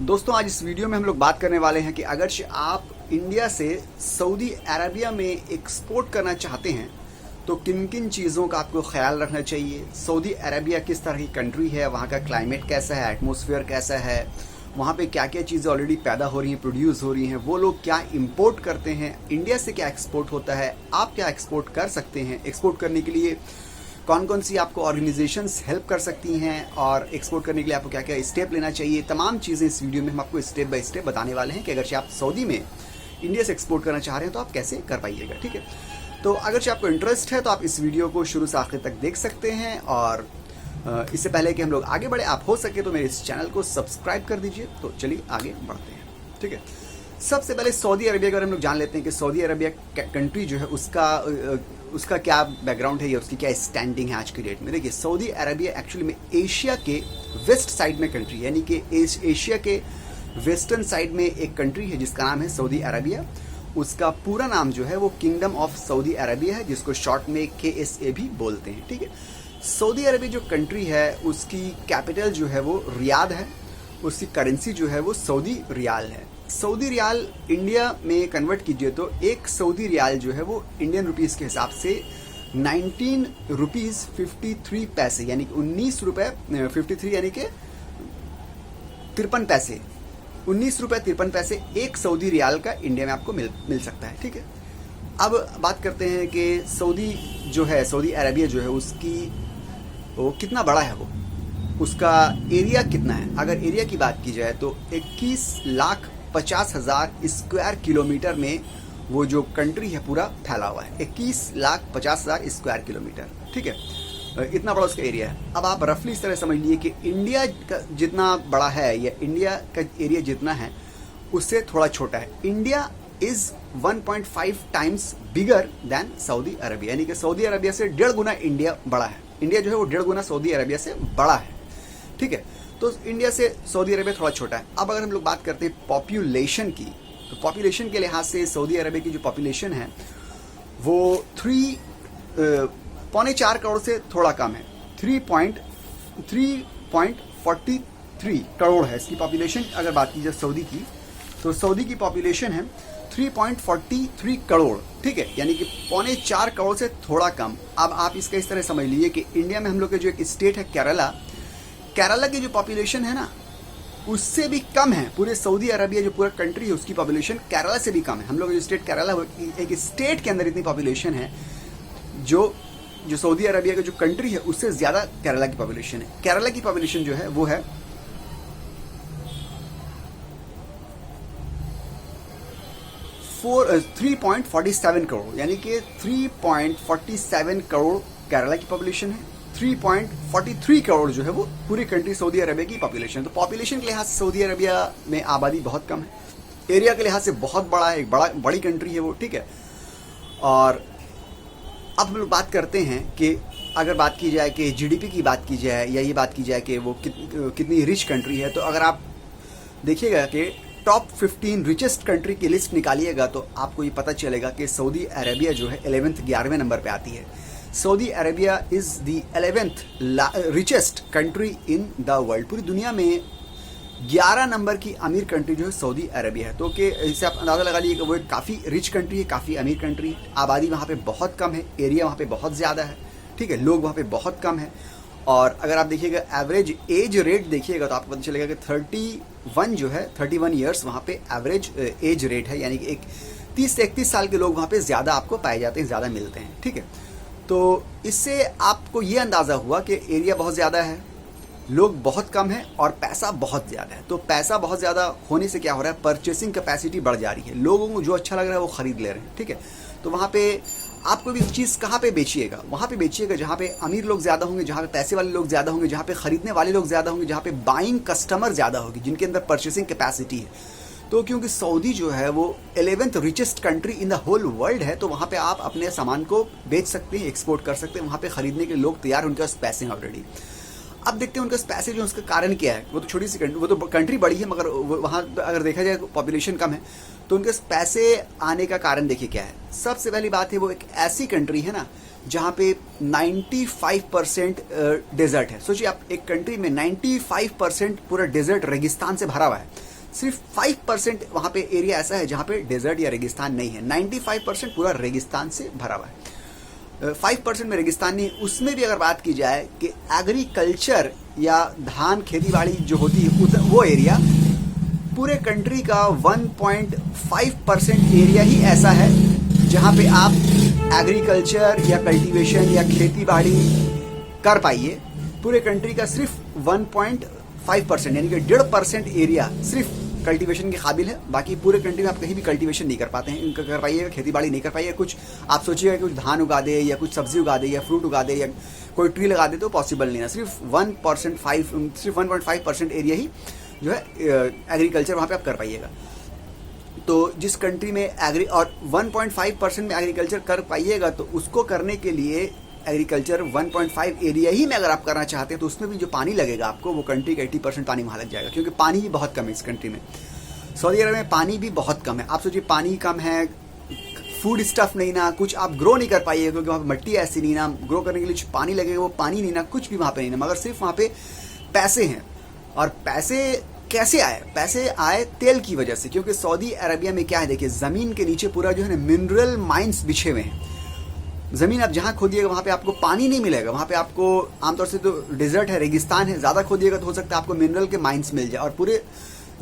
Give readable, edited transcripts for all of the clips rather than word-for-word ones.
दोस्तों आज इस वीडियो में हम लोग बात करने वाले हैं कि अगर आप इंडिया से सऊदी अरबिया में एक्सपोर्ट करना चाहते हैं तो किन किन चीज़ों का आपको ख्याल रखना चाहिए। सऊदी अरबिया किस तरह की कंट्री है, वहाँ का क्लाइमेट कैसा है, एटमॉस्फेयर कैसा है, वहाँ पे क्या क्या चीज़ें ऑलरेडी पैदा हो रही हैं, प्रोड्यूस हो रही हैं, वो लोग क्या इंपोर्ट करते हैं, इंडिया से क्या एक्सपोर्ट होता है, आप क्या एक्सपोर्ट कर सकते हैं, एक्सपोर्ट करने के लिए कौन कौन सी आपको ऑर्गेनाइजेशंस हेल्प कर सकती हैं और एक्सपोर्ट करने के लिए आपको क्या क्या स्टेप लेना चाहिए। तमाम चीज़ें इस वीडियो में हम आपको स्टेप बाय स्टेप बताने वाले हैं कि अगर आप सऊदी में इंडिया से एक्सपोर्ट करना चाह रहे हैं तो आप कैसे कर पाइएगा। ठीक है, तो अगर आपको इंटरेस्ट है तो आप इस वीडियो को शुरू से आखिर तक देख सकते हैं। और इससे पहले कि हम लोग आगे बढ़े, आप हो सके तो मेरे इस चैनल को सब्सक्राइब कर दीजिए। तो चलिए आगे बढ़ते हैं। ठीक है, सबसे पहले सऊदी अरबिया के बारे में हम लोग जान लेते हैं कि सऊदी अरबिया कंट्री जो है उसका क्या बैकग्राउंड है या उसकी क्या स्टैंडिंग है आज की डेट में। देखिए, सऊदी अरबिया एक्चुअली में एशिया के वेस्ट साइड में कंट्री है, यानी कि एशिया के वेस्टर्न साइड में एक कंट्री है जिसका नाम है सऊदी अरबिया। उसका पूरा नाम जो है वो किंगडम ऑफ सऊदी अरबिया है, जिसको शॉर्ट में KSA भी बोलते हैं। ठीक है, सऊदी अरबिया जो कंट्री है उसकी कैपिटल जो है वो रियाद है, उसकी करेंसी जो है वो सऊदी रियाल है। सऊदी रियाल इंडिया में कन्वर्ट कीजिए तो एक सऊदी रियाल जो है वो इंडियन रुपीस के हिसाब से 19 रुपीज़ 53 पैसे, यानी कि 19 रुपये 53 यानी कि 53 पैसे, 19 रुपये 53 पैसे एक सऊदी रियाल का इंडिया में आपको मिल सकता है। ठीक है, अब बात करते हैं कि सऊदी जो है, सऊदी अरबिया जो है उसकी वो कितना बड़ा है, वो उसका एरिया कितना है। अगर एरिया की बात की जाए तो 21,50,000 स्क्वायर किलोमीटर में वो जो कंट्री है पूरा फैला हुआ है। 21,50,000 स्क्वायर किलोमीटर। ठीक है, इतना बड़ा उसका एरिया है। अब आप रफली इस तरह समझ लीजिए कि इंडिया का जितना बड़ा है या इंडिया का एरिया जितना है उससे थोड़ा छोटा है। India is 1.5 times bigger than Saudi Arabia, यानी कि सऊदी अरबिया से 1.5 गुना इंडिया बड़ा है। इंडिया जो है वो 1.5 गुना सऊदी अरबिया से बड़ा है। ठीक है, तो इंडिया से सऊदी अरबिया थोड़ा छोटा है। अब अगर हम लोग बात करते हैं पॉपुलेशन की, तो पॉपुलेशन के लिहाज से सऊदी अरबिया की जो पॉपुलेशन है वो 3.4 करोड़ से थोड़ा कम है। 3.43 करोड़ है इसकी पॉपुलेशन। अगर बात की जाए सऊदी की, तो सऊदी की पॉपुलेशन है 3.43 करोड़। ठीक है, यानी कि 3.4 करोड़ से थोड़ा कम। अब आप इसका इस तरह समझ लीजिए कि इंडिया में हम लोग के जो एक स्टेट है केरला की जो पॉपुलेशन है ना उससे भी कम है। पूरे सऊदी अरबिया जो पूरा कंट्री है उसकी पॉपुलेशन केरला से भी कम है। हम लोग जो स्टेट केरला, एक स्टेट के अंदर इतनी पॉपुलेशन है जो सऊदी अरबिया का जो कंट्री है उससे ज़्यादा केरला की पॉपुलेशन है। केरला की पॉपुलेशन जो है वो है 3.47 करोड़, यानी कि 3.47 करोड़ केरला की पॉपुलेशन है। 3.43 करोड़ जो है वो पूरी कंट्री सऊदी अरबिया की पॉपुलेशन। तो पॉपुलेशन के लिहाज से सऊदी अरबिया में आबादी बहुत कम है, एरिया के लिहाज से बहुत बड़ा है, एक बड़ी कंट्री है वो। ठीक है, और अब हम लोग बात करते हैं कि अगर बात की जाए कि GDP की बात की जाए या ये बात की जाए कि वो कितनी रिच कंट्री है, तो अगर आप देखिएगा कि टॉप 15 रिचेस्ट कंट्री की लिस्ट निकालिएगा तो आपको ये पता चलेगा कि सऊदी अरबिया जो है 11वें नंबर पे आती है। Saudi Arabia is the 11th richest country in the world. पूरी दुनिया में 11 नंबर की अमीर कंट्री जो है सऊदी अरबिया है। तो कि इससे आप अंदाज़ा लगा लीजिए कि वो एक काफ़ी रिच कंट्री है, काफ़ी अमीर कंट्री है। आबादी वहाँ पे बहुत कम है, एरिया वहाँ पे बहुत ज़्यादा है। ठीक है, लोग वहाँ पे बहुत कम है। और अगर आप देखिएगा एवरेज एज रेट देखिएगा तो आपको पता चलेगा कि 31 ईयर्स वहाँ पे एवरेज एज रेट है, यानी कि एक 30 से 31 साल के लोग वहाँ पे ज़्यादा आपको पाए जाते हैं, ज़्यादा मिलते हैं। ठीक है, तो इससे आपको ये अंदाज़ा हुआ कि एरिया बहुत ज़्यादा है, लोग बहुत कम हैं और पैसा बहुत ज़्यादा है। तो पैसा बहुत ज़्यादा होने से क्या हो रहा है, परचेसिंग कैपेसिटी बढ़ जा रही है, लोगों को जो अच्छा लग रहा है वो ख़रीद ले रहे हैं। ठीक है, तो वहाँ पे आपको भी चीज़ कहाँ पे बेचिएगा, वहाँ पे बेचिएगा जहाँ पे अमीर लोग ज़्यादा होंगे, जहाँ पे पैसे वाले लोग ज़्यादा होंगे, जहाँ पे ख़रीदने वाले लोग ज़्यादा होंगे, जहाँ पे बाइंग कस्टमर ज़्यादा होगी, जिनके अंदर परचेसिंग कैपेसिटी है। तो क्योंकि सऊदी जो है वो 11th richest country in the whole world है, तो वहाँ पे आप अपने सामान को बेच सकते हैं, एक्सपोर्ट कर सकते हैं। वहाँ पे ख़रीदने के लोग तैयार, उनके पास पैसे हैं ऑलरेडी। अब देखते हैं उनके पास पैसे जो, उसका कारण क्या है। वो तो छोटी सी कंट्री, वो तो कंट्री बड़ी है मगर वहाँ अगर देखा जाए पॉपुलेशन कम है, तो उनके पास पैसे आने का कारण देखिए क्या है। सबसे पहली बात है वो एक ऐसी कंट्री है ना जहाँ पे 95% डेजर्ट है। सोचिए आप, एक कंट्री में 95% पूरा डेजर्ट रेगिस्तान से भरा हुआ है। सिर्फ 5% वहाँ पे एरिया ऐसा है जहाँ पे डेजर्ट या रेगिस्तान नहीं है। 95% पूरा रेगिस्तान से भरा हुआ है। 5% में रेगिस्तान नहीं, उसमें भी अगर बात की जाए कि एग्रीकल्चर या धान खेती बाड़ी जो होती है वो एरिया पूरे कंट्री का 1.5% एरिया ही ऐसा है जहाँ पे आप एग्रीकल्चर या कल्टीवेशन या खेती बाड़ी कर पाइए। पूरे कंट्री का सिर्फ 1.5% यानी कि 1.5% एरिया सिर्फ कल्टीवेशन के काबिल है। बाकी पूरे कंट्री में आप कहीं भी कल्टीवेशन नहीं कर पाते हैं, इनका कर पाइए, खेती बाड़ी नहीं कर पाइए। कुछ आप सोचिएगा कुछ धान उगा दे या कुछ सब्जी उगा दे या फ्रूट उगा दे या कोई ट्री लगा दे तो पॉसिबल नहीं है। सिर्फ 1.5% एरिया ही जो है एग्रीकल्चर वहाँ पे आप कर पाइएगा। तो जिस कंट्री में और 1.5% में एग्रीकल्चर कर पाइएगा तो उसको करने के लिए एग्रीकल्चर 1.5 एरिया ही में अगर आप करना चाहते हैं तो उसमें भी जो पानी लगेगा आपको वो कंट्री का 80% पानी वहाँ लग जाएगा, क्योंकि पानी भी बहुत कम है इस कंट्री में। सऊदी अरब में पानी भी बहुत कम है। आप सोचिए पानी कम है, फूड स्टफ नहीं ना, कुछ आप ग्रो नहीं कर पाइए क्योंकि वहाँ पर मिट्टी ऐसी नहीं ना, ग्रो करने के लिए जो पानी लगेगा वो पानी नहीं ना, कुछ भी वहाँ पे नहीं ना, मगर सिर्फ वहाँ पे पैसे हैं। और पैसे कैसे आए? पैसे आए तेल की वजह से, क्योंकि सऊदी अरबिया में क्या है देखिए, ज़मीन के नीचे पूरा जो है ना मिनरल माइंस बिछे हुए हैं। ज़मीन आप जहाँ खोदिएगा वहाँ पे आपको पानी नहीं मिलेगा, वहाँ पे आपको आमतौर से तो डेजर्ट है, रेगिस्तान है, ज़्यादा खोदिएगा तो हो सकता है आपको मिनरल के माइंस मिल जाए। और पूरे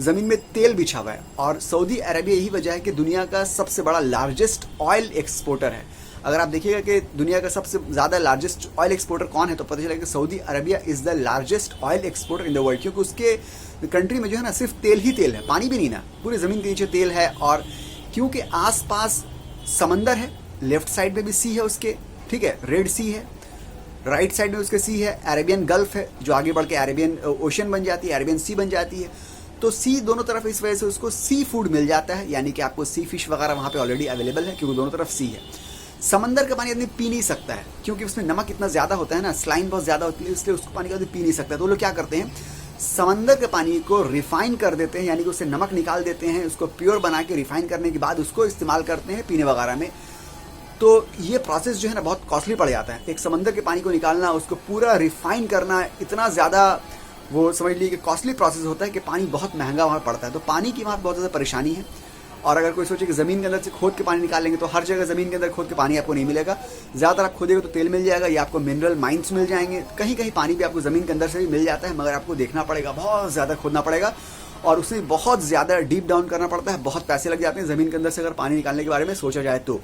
ज़मीन में तेल बिछा हुआ है। और सऊदी अरबिया यही वजह है कि दुनिया का सबसे बड़ा लार्जेस्ट ऑयल एक्सपोर्टर है। अगर आप देखिएगा कि दुनिया का सबसे ज़्यादा लार्जेस्ट ऑयल एक्सपोर्टर कौन है तो पता चलेगा कि Saudi Arabia is the largest oil exporter in the world, क्योंकि उसके कंट्री में जो है ना सिर्फ तेल ही तेल है, पानी भी नहीं ना, पूरी ज़मीन के नीचे तेल है। और क्योंकि आसपास समंदर है, लेफ्ट साइड में भी सी है उसके, ठीक है, रेड सी है, राइट साइड में उसके सी है, अरेबियन गल्फ है जो आगे बढ़ के अरेबियन ओशन बन जाती है, अरेबियन सी बन जाती है। तो सी दोनों तरफ, इस वजह से उसको सी फूड मिल जाता है, यानी कि आपको सी फिश वगैरह वहाँ पे ऑलरेडी अवेलेबल है क्योंकि दोनों तरफ सी है। समंदर का पानी आदमी पी नहीं सकता है क्योंकि उसमें नमक इतना ज़्यादा होता है ना, स्लाइन बहुत ज़्यादा होती है, इसलिए उसको पानी का आदमी पी नहीं सकता। तो वो लोग क्या करते हैं, समंदर के पानी को रिफाइन कर देते हैं, यानी कि उससे नमक निकाल देते हैं, उसको प्योर बना के रिफाइन करने के बाद उसको इस्तेमाल करते हैं पीने वगैरह में। तो ये प्रोसेस जो है ना बहुत कॉस्टली पड़ जाता है। एक समंदर के पानी को निकालना, उसको पूरा रिफाइन करना, इतना ज़्यादा वो समझ लीजिए कि कॉस्टली प्रोसेस होता है कि पानी बहुत महंगा वहाँ पड़ता है। तो पानी की वहाँ बहुत ज़्यादा परेशानी है। और अगर कोई सोचे कि ज़मीन के अंदर से खोद के पानी निकालेंगे तो हर जगह ज़मीन के अंदर खोद के पानी आपको नहीं मिलेगा। ज़्यादातर आप खोदेगा तो तेल मिल जाएगा या आपको मिनरल माइंस मिल जाएंगे, कहीं कहीं पानी भी आपको ज़मीन के अंदर से भी मिल जाता है, मगर आपको देखना पड़ेगा, बहुत ज़्यादा खोदना पड़ेगा और उसमें बहुत ज़्यादा डीप डाउन करना पड़ता है, बहुत पैसे लग जाते हैं ज़मीन के अंदर से अगर पानी निकालने के बारे में सोचा जाए तो।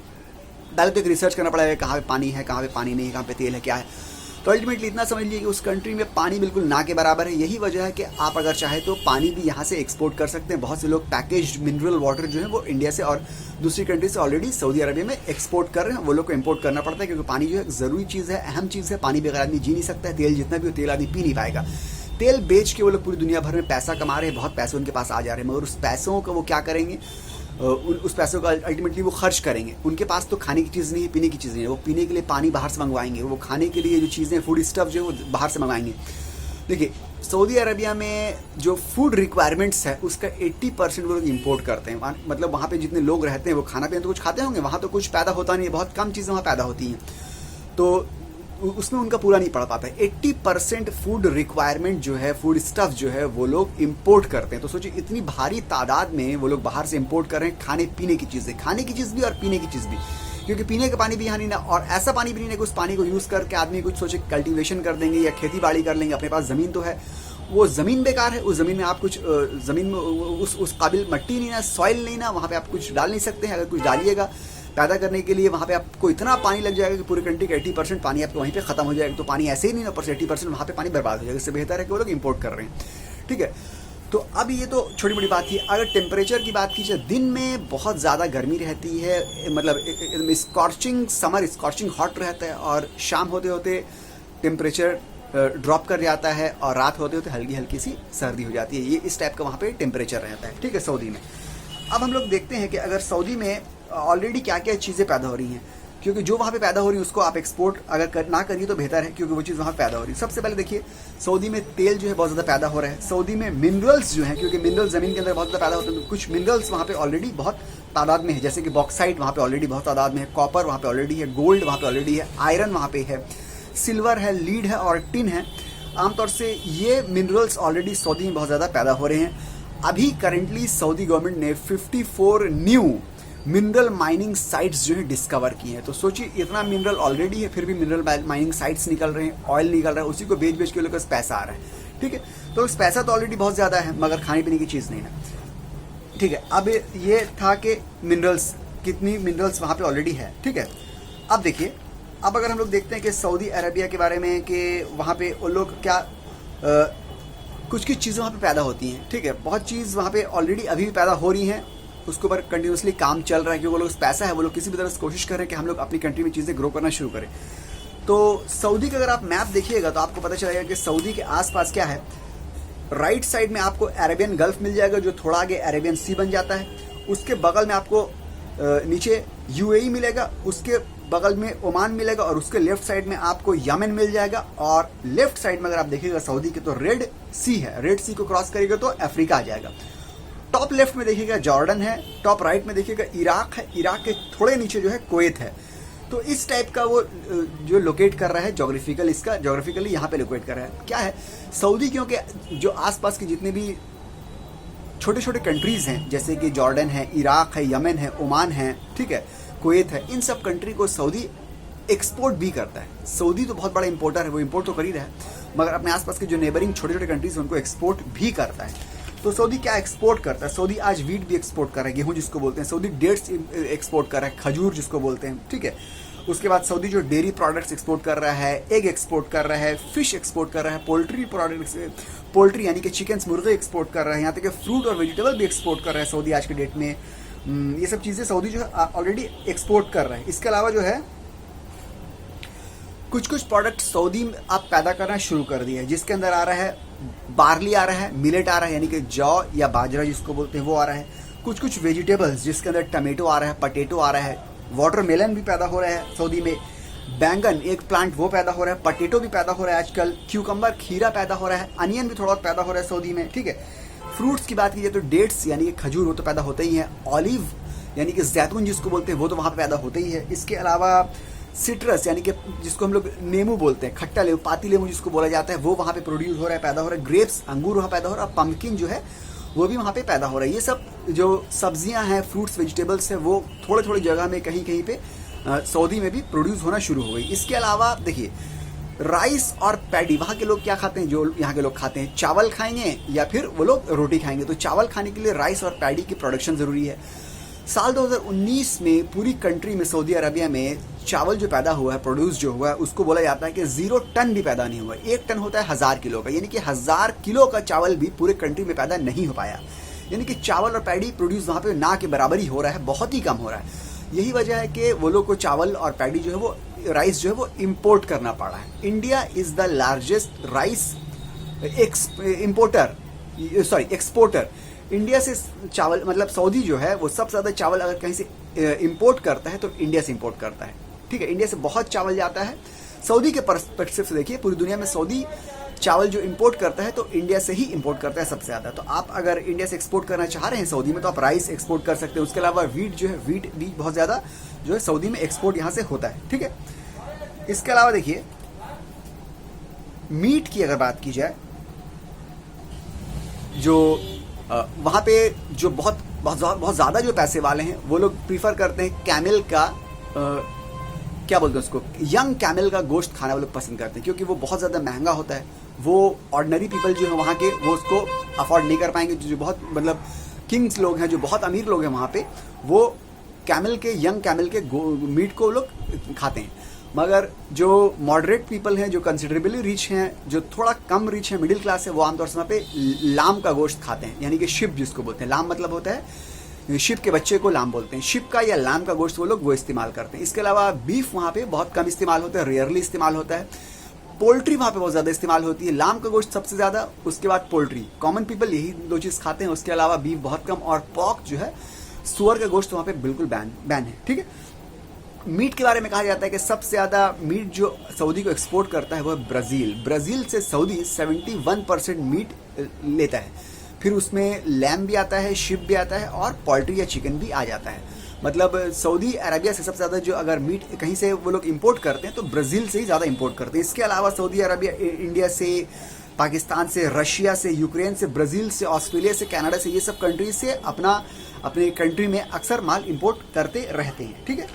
पहले तो एक रिसर्च करना पड़ेगा कहाँ पे पानी है, कहाँ पे पानी नहीं है, कहाँ पे तेल है, क्या है। तो अल्टीमेटली इतना समझ लीजिए कि उस कंट्री में पानी बिल्कुल ना के बराबर है। यही वजह है कि आप अगर चाहे तो पानी भी यहाँ से एक्सपोर्ट कर सकते हैं। बहुत से लोग पैकेज्ड मिनरल वाटर जो है वो इंडिया से और दूसरी कंट्री से ऑलरेडी सऊदी अरबिया में एक्सपोर्ट कर रहे हैं, वो लोग को इंपोर्ट करना पड़ता है क्योंकि पानी जो है ज़रूरी चीज़ है, अहम चीज़ है। पानी बगैर आदमी जी नहीं सकता है, तेल जितना भी हो तेल आदमी पी नहीं पाएगा। तेल बेच के वो लोग पूरी दुनिया भर में पैसा कमा रहे हैं, बहुत पैसे उनके पास आ जा रहे हैं, मगर उस पैसों का वो क्या करेंगे, उस पैसों का अल्टीमेटली वो खर्च करेंगे। उनके पास तो खाने की चीज़ नहीं है, पीने की चीज़ नहीं है, वो पीने के लिए पानी बाहर से मंगवाएंगे, वो खाने के लिए जो चीज़ें फूड स्टफ जो है वो बाहर से मंगवाएंगे। देखिए सऊदी अरबिया में जो फूड रिक्वायरमेंट्स है उसका 80% वो लोग इम्पोर्ट करते हैं। मतलब वहाँ पे जितने लोग रहते हैं वो खाना पीना तो कुछ खाते होंगे, वहाँ तो कुछ पैदा होता नहीं है, बहुत कम चीज़ें वहाँ पैदा होती हैं, तो उसमें उनका पूरा नहीं पड़ पाता है। 80% फूड रिक्वायरमेंट जो है, फूड स्टफ जो है वो लोग इंपोर्ट करते हैं। तो सोचिए इतनी भारी तादाद में वो लोग बाहर से इंपोर्ट कर रहे हैं खाने पीने की चीज़ें, खाने की चीज़ भी और पीने की चीज़ भी, क्योंकि पीने का पानी भी यहाँ नहीं ना, और ऐसा पानी भी नहीं है कि उस पानी को यूज़ करके आदमी कुछ सोचे कल्टीवेशन कर देंगे या खेती बाड़ी कर लेंगे। अपने पास ज़मीन तो है, वो ज़मीन बेकार है, उस ज़मीन में आप कुछ ज़मीन में उस काबिल मिट्टी नहीं ना, सॉइल नहीं ना, वहाँ पे आप कुछ डाल नहीं सकते हैं। अगर कुछ डालिएगा पैदा करने के लिए वहाँ पे आपको इतना पानी लग जाएगा कि पूरी कंट्री का 80% पानी आपको वहीं पे ख़त्म हो जाएगा। तो पानी ऐसे ही नहीं ना, ऊपर से 80% वहाँ पे पानी बर्बाद हो जाएगा। इससे बेहतर है कि वो लोग इंपोर्ट कर रहे हैं, ठीक है। तो अब ये तो छोटी बड़ी बात थी। अगर टेम्परेचर की बात की जाए, दिन में बहुत ज़्यादा गर्मी रहती है, मतलब स्कॉर्चिंग समर, स्कॉर्चिंग हॉट रहता है, और शाम होते होते टेम्परेचर ड्रॉप कर जाता है और रात होते होते हल्की हल्की सी सर्दी हो जाती है। ये इस टाइप का वहाँ पे टेम्परेचर रहता है, ठीक है, सऊदी में। अब हम लोग देखते हैं कि अगर सऊदी में ऑलरेडी क्या क्या चीज़ें पैदा हो रही हैं, क्योंकि जो वहाँ पे पैदा हो रही है उसको आप एक्सपोर्ट अगर ना करिए तो बेहतर है, क्योंकि वो चीज़ वहाँ पैदा हो रही है। सबसे पहले देखिए सऊदी में तेल जो है बहुत ज़्यादा पैदा हो रहा है। सऊदी में मिनरल्स जो हैं, क्योंकि मिनरल्स ज़मीन के अंदर बहुत ज़्यादा पैदा होते हैं, कुछ मिनरल्स वहाँ पे ऑलरेडी बहुत तादाद में है, जैसे कि बॉक्साइट वहाँ पे ऑलरेडी बहुत तादाद में है, कॉपर वहाँ पे ऑलरेडी है, गोल्ड वहाँ पे ऑलरेडी है, आयरन वहाँ पे है, सिल्वर है, लीड है और टिन है। आमतौर से ये मिनरल्स ऑलरेडी सऊदी में बहुत ज़्यादा पैदा हो रहे हैं। अभी करंटली सऊदी गवर्नमेंट ने 54 न्यू मिनरल माइनिंग साइट्स जो है डिस्कवर की हैं। तो सोचिए इतना मिनरल ऑलरेडी है, फिर भी मिनरल माइनिंग साइट्स निकल रहे हैं, ऑयल निकल रहा है, उसी को बेच बेच के लोगों के पास पैसा आ रहा है। ठीक है, तो इस पैसा तो ऑलरेडी बहुत ज़्यादा है, मगर खाने पीने की चीज़ नहीं है। ठीक है, अब ये था कि मिनरल्स, कितनी मिनरल्स वहाँ पे ऑलरेडी है। ठीक है, अब देखिए, अब अगर हम लोग देखते हैं कि सऊदी अरबिया के बारे में कि वहाँ पे वो लोग क्या कुछ कुछ चीज़ें वहाँ पे पैदा होती हैं। ठीक है, बहुत चीज़ वहाँ पे ऑलरेडी अभी भी पैदा हो रही हैं, उसके ऊपर कंटिन्यूसली काम चल रहा है, क्योंकि वो लोग पैसा है, वो लोग किसी भी तरह से कोशिश कर रहे हैं कि हम लोग अपनी कंट्री में चीज़ें ग्रो करना शुरू करें। तो सऊदी का अगर आप मैप देखिएगा तो आपको पता चलेगा कि सऊदी के आसपास क्या है। राइट साइड में आपको अरेबियन गल्फ मिल जाएगा, जो थोड़ा आगे अरेबियन सी बन जाता है। उसके बगल में आपको नीचे यूएई मिलेगा, उसके बगल में ओमान मिलेगा, और उसके लेफ्ट साइड में आपको यमन मिल जाएगा। और लेफ्ट साइड में अगर आप देखिएगा सऊदी के तो रेड सी है, रेड सी को क्रॉस करेगा तो अफ्रीका आ जाएगा। टॉप लेफ्ट में देखिएगा जॉर्डन है, टॉप राइट में देखिएगा इराक है, इराक के थोड़े नीचे जो है कुवैत है। तो इस टाइप का वो जो लोकेट कर रहा है जोग्राफिकल, इसका जोग्राफिकली यहाँ पे लोकेट कर रहा है। क्या है सऊदी, क्योंकि जो आसपास के जितने भी छोटे छोटे कंट्रीज हैं, जैसे कि जॉर्डन है, इराक है, यमन है, ओमान है, ठीक है, कुवैत है, इन सब कंट्री को सऊदी एक्सपोर्ट भी करता है। सऊदी तो बहुत बड़ा इंपोर्टर है, वो इंपोर्ट तो कर ही रहा है, मगर अपने आसपास के जो नेबरिंग छोटे छोटे कंट्रीज हैं उनको एक्सपोर्ट भी करता है। तो सऊदी क्या एक्सपोर्ट करता है? सऊदी आज वीट भी एक्सपोर्ट कर रहा है, गेहूं जिसको बोलते हैं। सऊदी डेट्स एक्सपोर्ट कर रहा है, खजूर जिसको बोलते हैं। ठीक है, उसके बाद सऊदी जो डेयरी प्रोडक्ट्स एक्सपोर्ट कर रहा है, एग एक्सपोर्ट कर रहा है, फिश एक्सपोर्ट कर रहा है, पोल्ट्री प्रोडक्ट्स, पोल्ट्री यानी कि चिकन मुर्गे एक्सपोर्ट कर रहा है, यहाँ तक कि फ्रूट और वेजिटेबल भी एक्सपोर्ट कर रहा है सऊदी आज के डेट में। ये सब चीज़ें सऊदी जो है ऑलरेडी एक्सपोर्ट कर रहा है। इसके अलावा जो है कुछ कुछ प्रोडक्ट सऊदी में आप पैदा करना शुरू कर दिए हैं, जिसके अंदर आ रहा है बार्ली आ रहा है, मिलेट आ रहा है यानी कि जौ या बाजरा जिसको बोलते हैं वो आ रहा है। कुछ कुछ वेजिटेबल्स जिसके अंदर टमेटो आ रहा है, पटेटो आ रहा है, वाटरमेलन भी पैदा हो रहा है सऊदी में, बैंगन एक प्लांट वो पैदा हो रहा है, पटेटो भी पैदा हो रहा है आजकल, क्यूकम्बर खीरा पैदा हो रहा है, अनियन भी थोड़ा बहुत पैदा हो रहा है सऊदी में। ठीक है, फ्रूट्स की बात की जाए तो डेट्स यानी कि खजूर वो तो पैदा होते ही है, ऑलिव यानी कि जैतून जिसको बोलते हैं वो तो वहाँ पर पैदा होते ही है। इसके अलावा सिट्रस यानी कि जिसको हम लोग नींबू बोलते हैं, खट्टा नींबू, पाती नींबू जिसको बोला जाता है, वो वहाँ पे प्रोड्यूस हो रहा है, पैदा हो रहा है। ग्रेप्स अंगूर वहाँ पैदा हो रहा है, पम्पकिन जो है वो भी वहाँ पे पैदा हो रहा है। ये सब जो सब्जियाँ हैं, फ्रूट्स, वेजिटेबल्स हैं, वो थोड़े थोड़े जगह में कहीं कहीं पे सऊदी में भी प्रोड्यूस होना शुरू हो गई। इसके अलावा देखिए राइस और पैडी, वहाँ के लोग क्या खाते हैं, जो यहाँ के लोग खाते हैं चावल खाएंगे या फिर वो लोग रोटी खाएंगे। तो चावल खाने के लिए राइस और पैडी की प्रोडक्शन ज़रूरी है। साल 2019 में पूरी कंट्री में सऊदी अरबिया में चावल जो पैदा हुआ है, प्रोड्यूस जो हुआ है, उसको बोला जाता है कि 0 टन भी पैदा नहीं हुआ। 1 टन होता है 1000 किलो का, यानी कि 1000 किलो का चावल भी पूरे कंट्री में पैदा नहीं हो पाया। यानी कि चावल और पैडी प्रोड्यूस वहाँ पे ना के बराबर ही हो रहा है, बहुत ही कम हो रहा है। यही वजह है कि वो लोग को चावल और पैडी जो है वो राइस जो है वो इम्पोर्ट करना पड़ा है। India is the largest rice exporter. India से चावल, मतलब सऊदी जो है वो सबसे ज़्यादा चावल अगर कहीं से इंपोर्ट करता है तो इंडिया से इंपोर्ट करता है। ठीक है, इंडिया से बहुत चावल जाता है। सऊदी के पर्सपेक्टिव से देखिए, पूरी दुनिया में सऊदी चावल जो इंपोर्ट करता है तो इंडिया से ही इंपोर्ट करता है सबसे ज़्यादा। तो आप अगर इंडिया से एक्सपोर्ट करना चाह रहे हैं सऊदी में तो आप राइस एक्सपोर्ट कर सकते हैं। उसके अलावा वीट जो है, वीट भी बहुत ज़्यादा जो है सऊदी में एक्सपोर्ट यहाँ से होता है। ठीक है, इसके अलावा देखिए मीट की अगर बात की जाए, जो वहाँ पे जो बहुत ज़्यादा जो पैसे वाले हैं वो लोग प्रीफर करते हैं कैमल का, क्या बोलते हैं उसको, यंग कैमल का गोश्त खाना वो लोग पसंद करते हैं, क्योंकि वो बहुत ज़्यादा महंगा होता है। वो ऑर्डिनरी पीपल जो है वहाँ के वो उसको अफोर्ड नहीं कर पाएंगे। जो बहुत मतलब किंग्स लोग हैं, जो बहुत अमीर लोग हैं वहाँ पे, वो कैमल के, यंग कैमल के मीट को लोग खाते हैं। मगर जो मॉडरेट पीपल हैं, जो कंसिडरेबली रिच हैं, जो थोड़ा कम रिच है, मिडिल क्लास है, वो आमतौर से वहाँ पे लाम का गोश्त खाते हैं, यानी कि शिप जिसको बोलते हैं। लाम मतलब होता है शिप के बच्चे को लाम बोलते हैं। शिप का या लाम का गोश्त वो लोग वो इस्तेमाल करते हैं। इसके अलावा बीफ वहाँ पे बहुत कम इस्तेमाल होता है, रेयरली इस्तेमाल होता है। पोल्ट्री वहाँ पे बहुत ज़्यादा इस्तेमाल होती है, लाम का गोश्त सबसे ज़्यादा, उसके बाद पोल्ट्री। कॉमन पीपल यही 2 चीज़ खाते हैं। उसके अलावा बीफ बहुत कम, और पॉर्क जो है, सुअर का गोश्त वहाँ पे बिल्कुल बैन है। ठीक है, मीट के बारे में कहा जाता है कि सबसे ज़्यादा मीट जो सऊदी को एक्सपोर्ट करता है वो है ब्राज़ील। ब्राज़ील से सऊदी 71% मीट लेता है। फिर उसमें लैम भी आता है, शिप भी आता है, और पोल्ट्री या चिकन भी आ जाता है। मतलब सऊदी अरबिया से सबसे ज़्यादा जो अगर मीट कहीं से वो लोग इंपोर्ट करते हैं तो ब्राज़ील से ही ज़्यादा इंपोर्ट करते हैं। इसके अलावा सऊदी अरबिया इंडिया से पाकिस्तान से, रशिया से, यूक्रेन से, ब्राज़ील से, ऑस्ट्रेलिया से, कनाडा से, ये सब कंट्रीज से अपने कंट्री में अक्सर माल इंपोर्ट करते रहते हैं। ठीक है,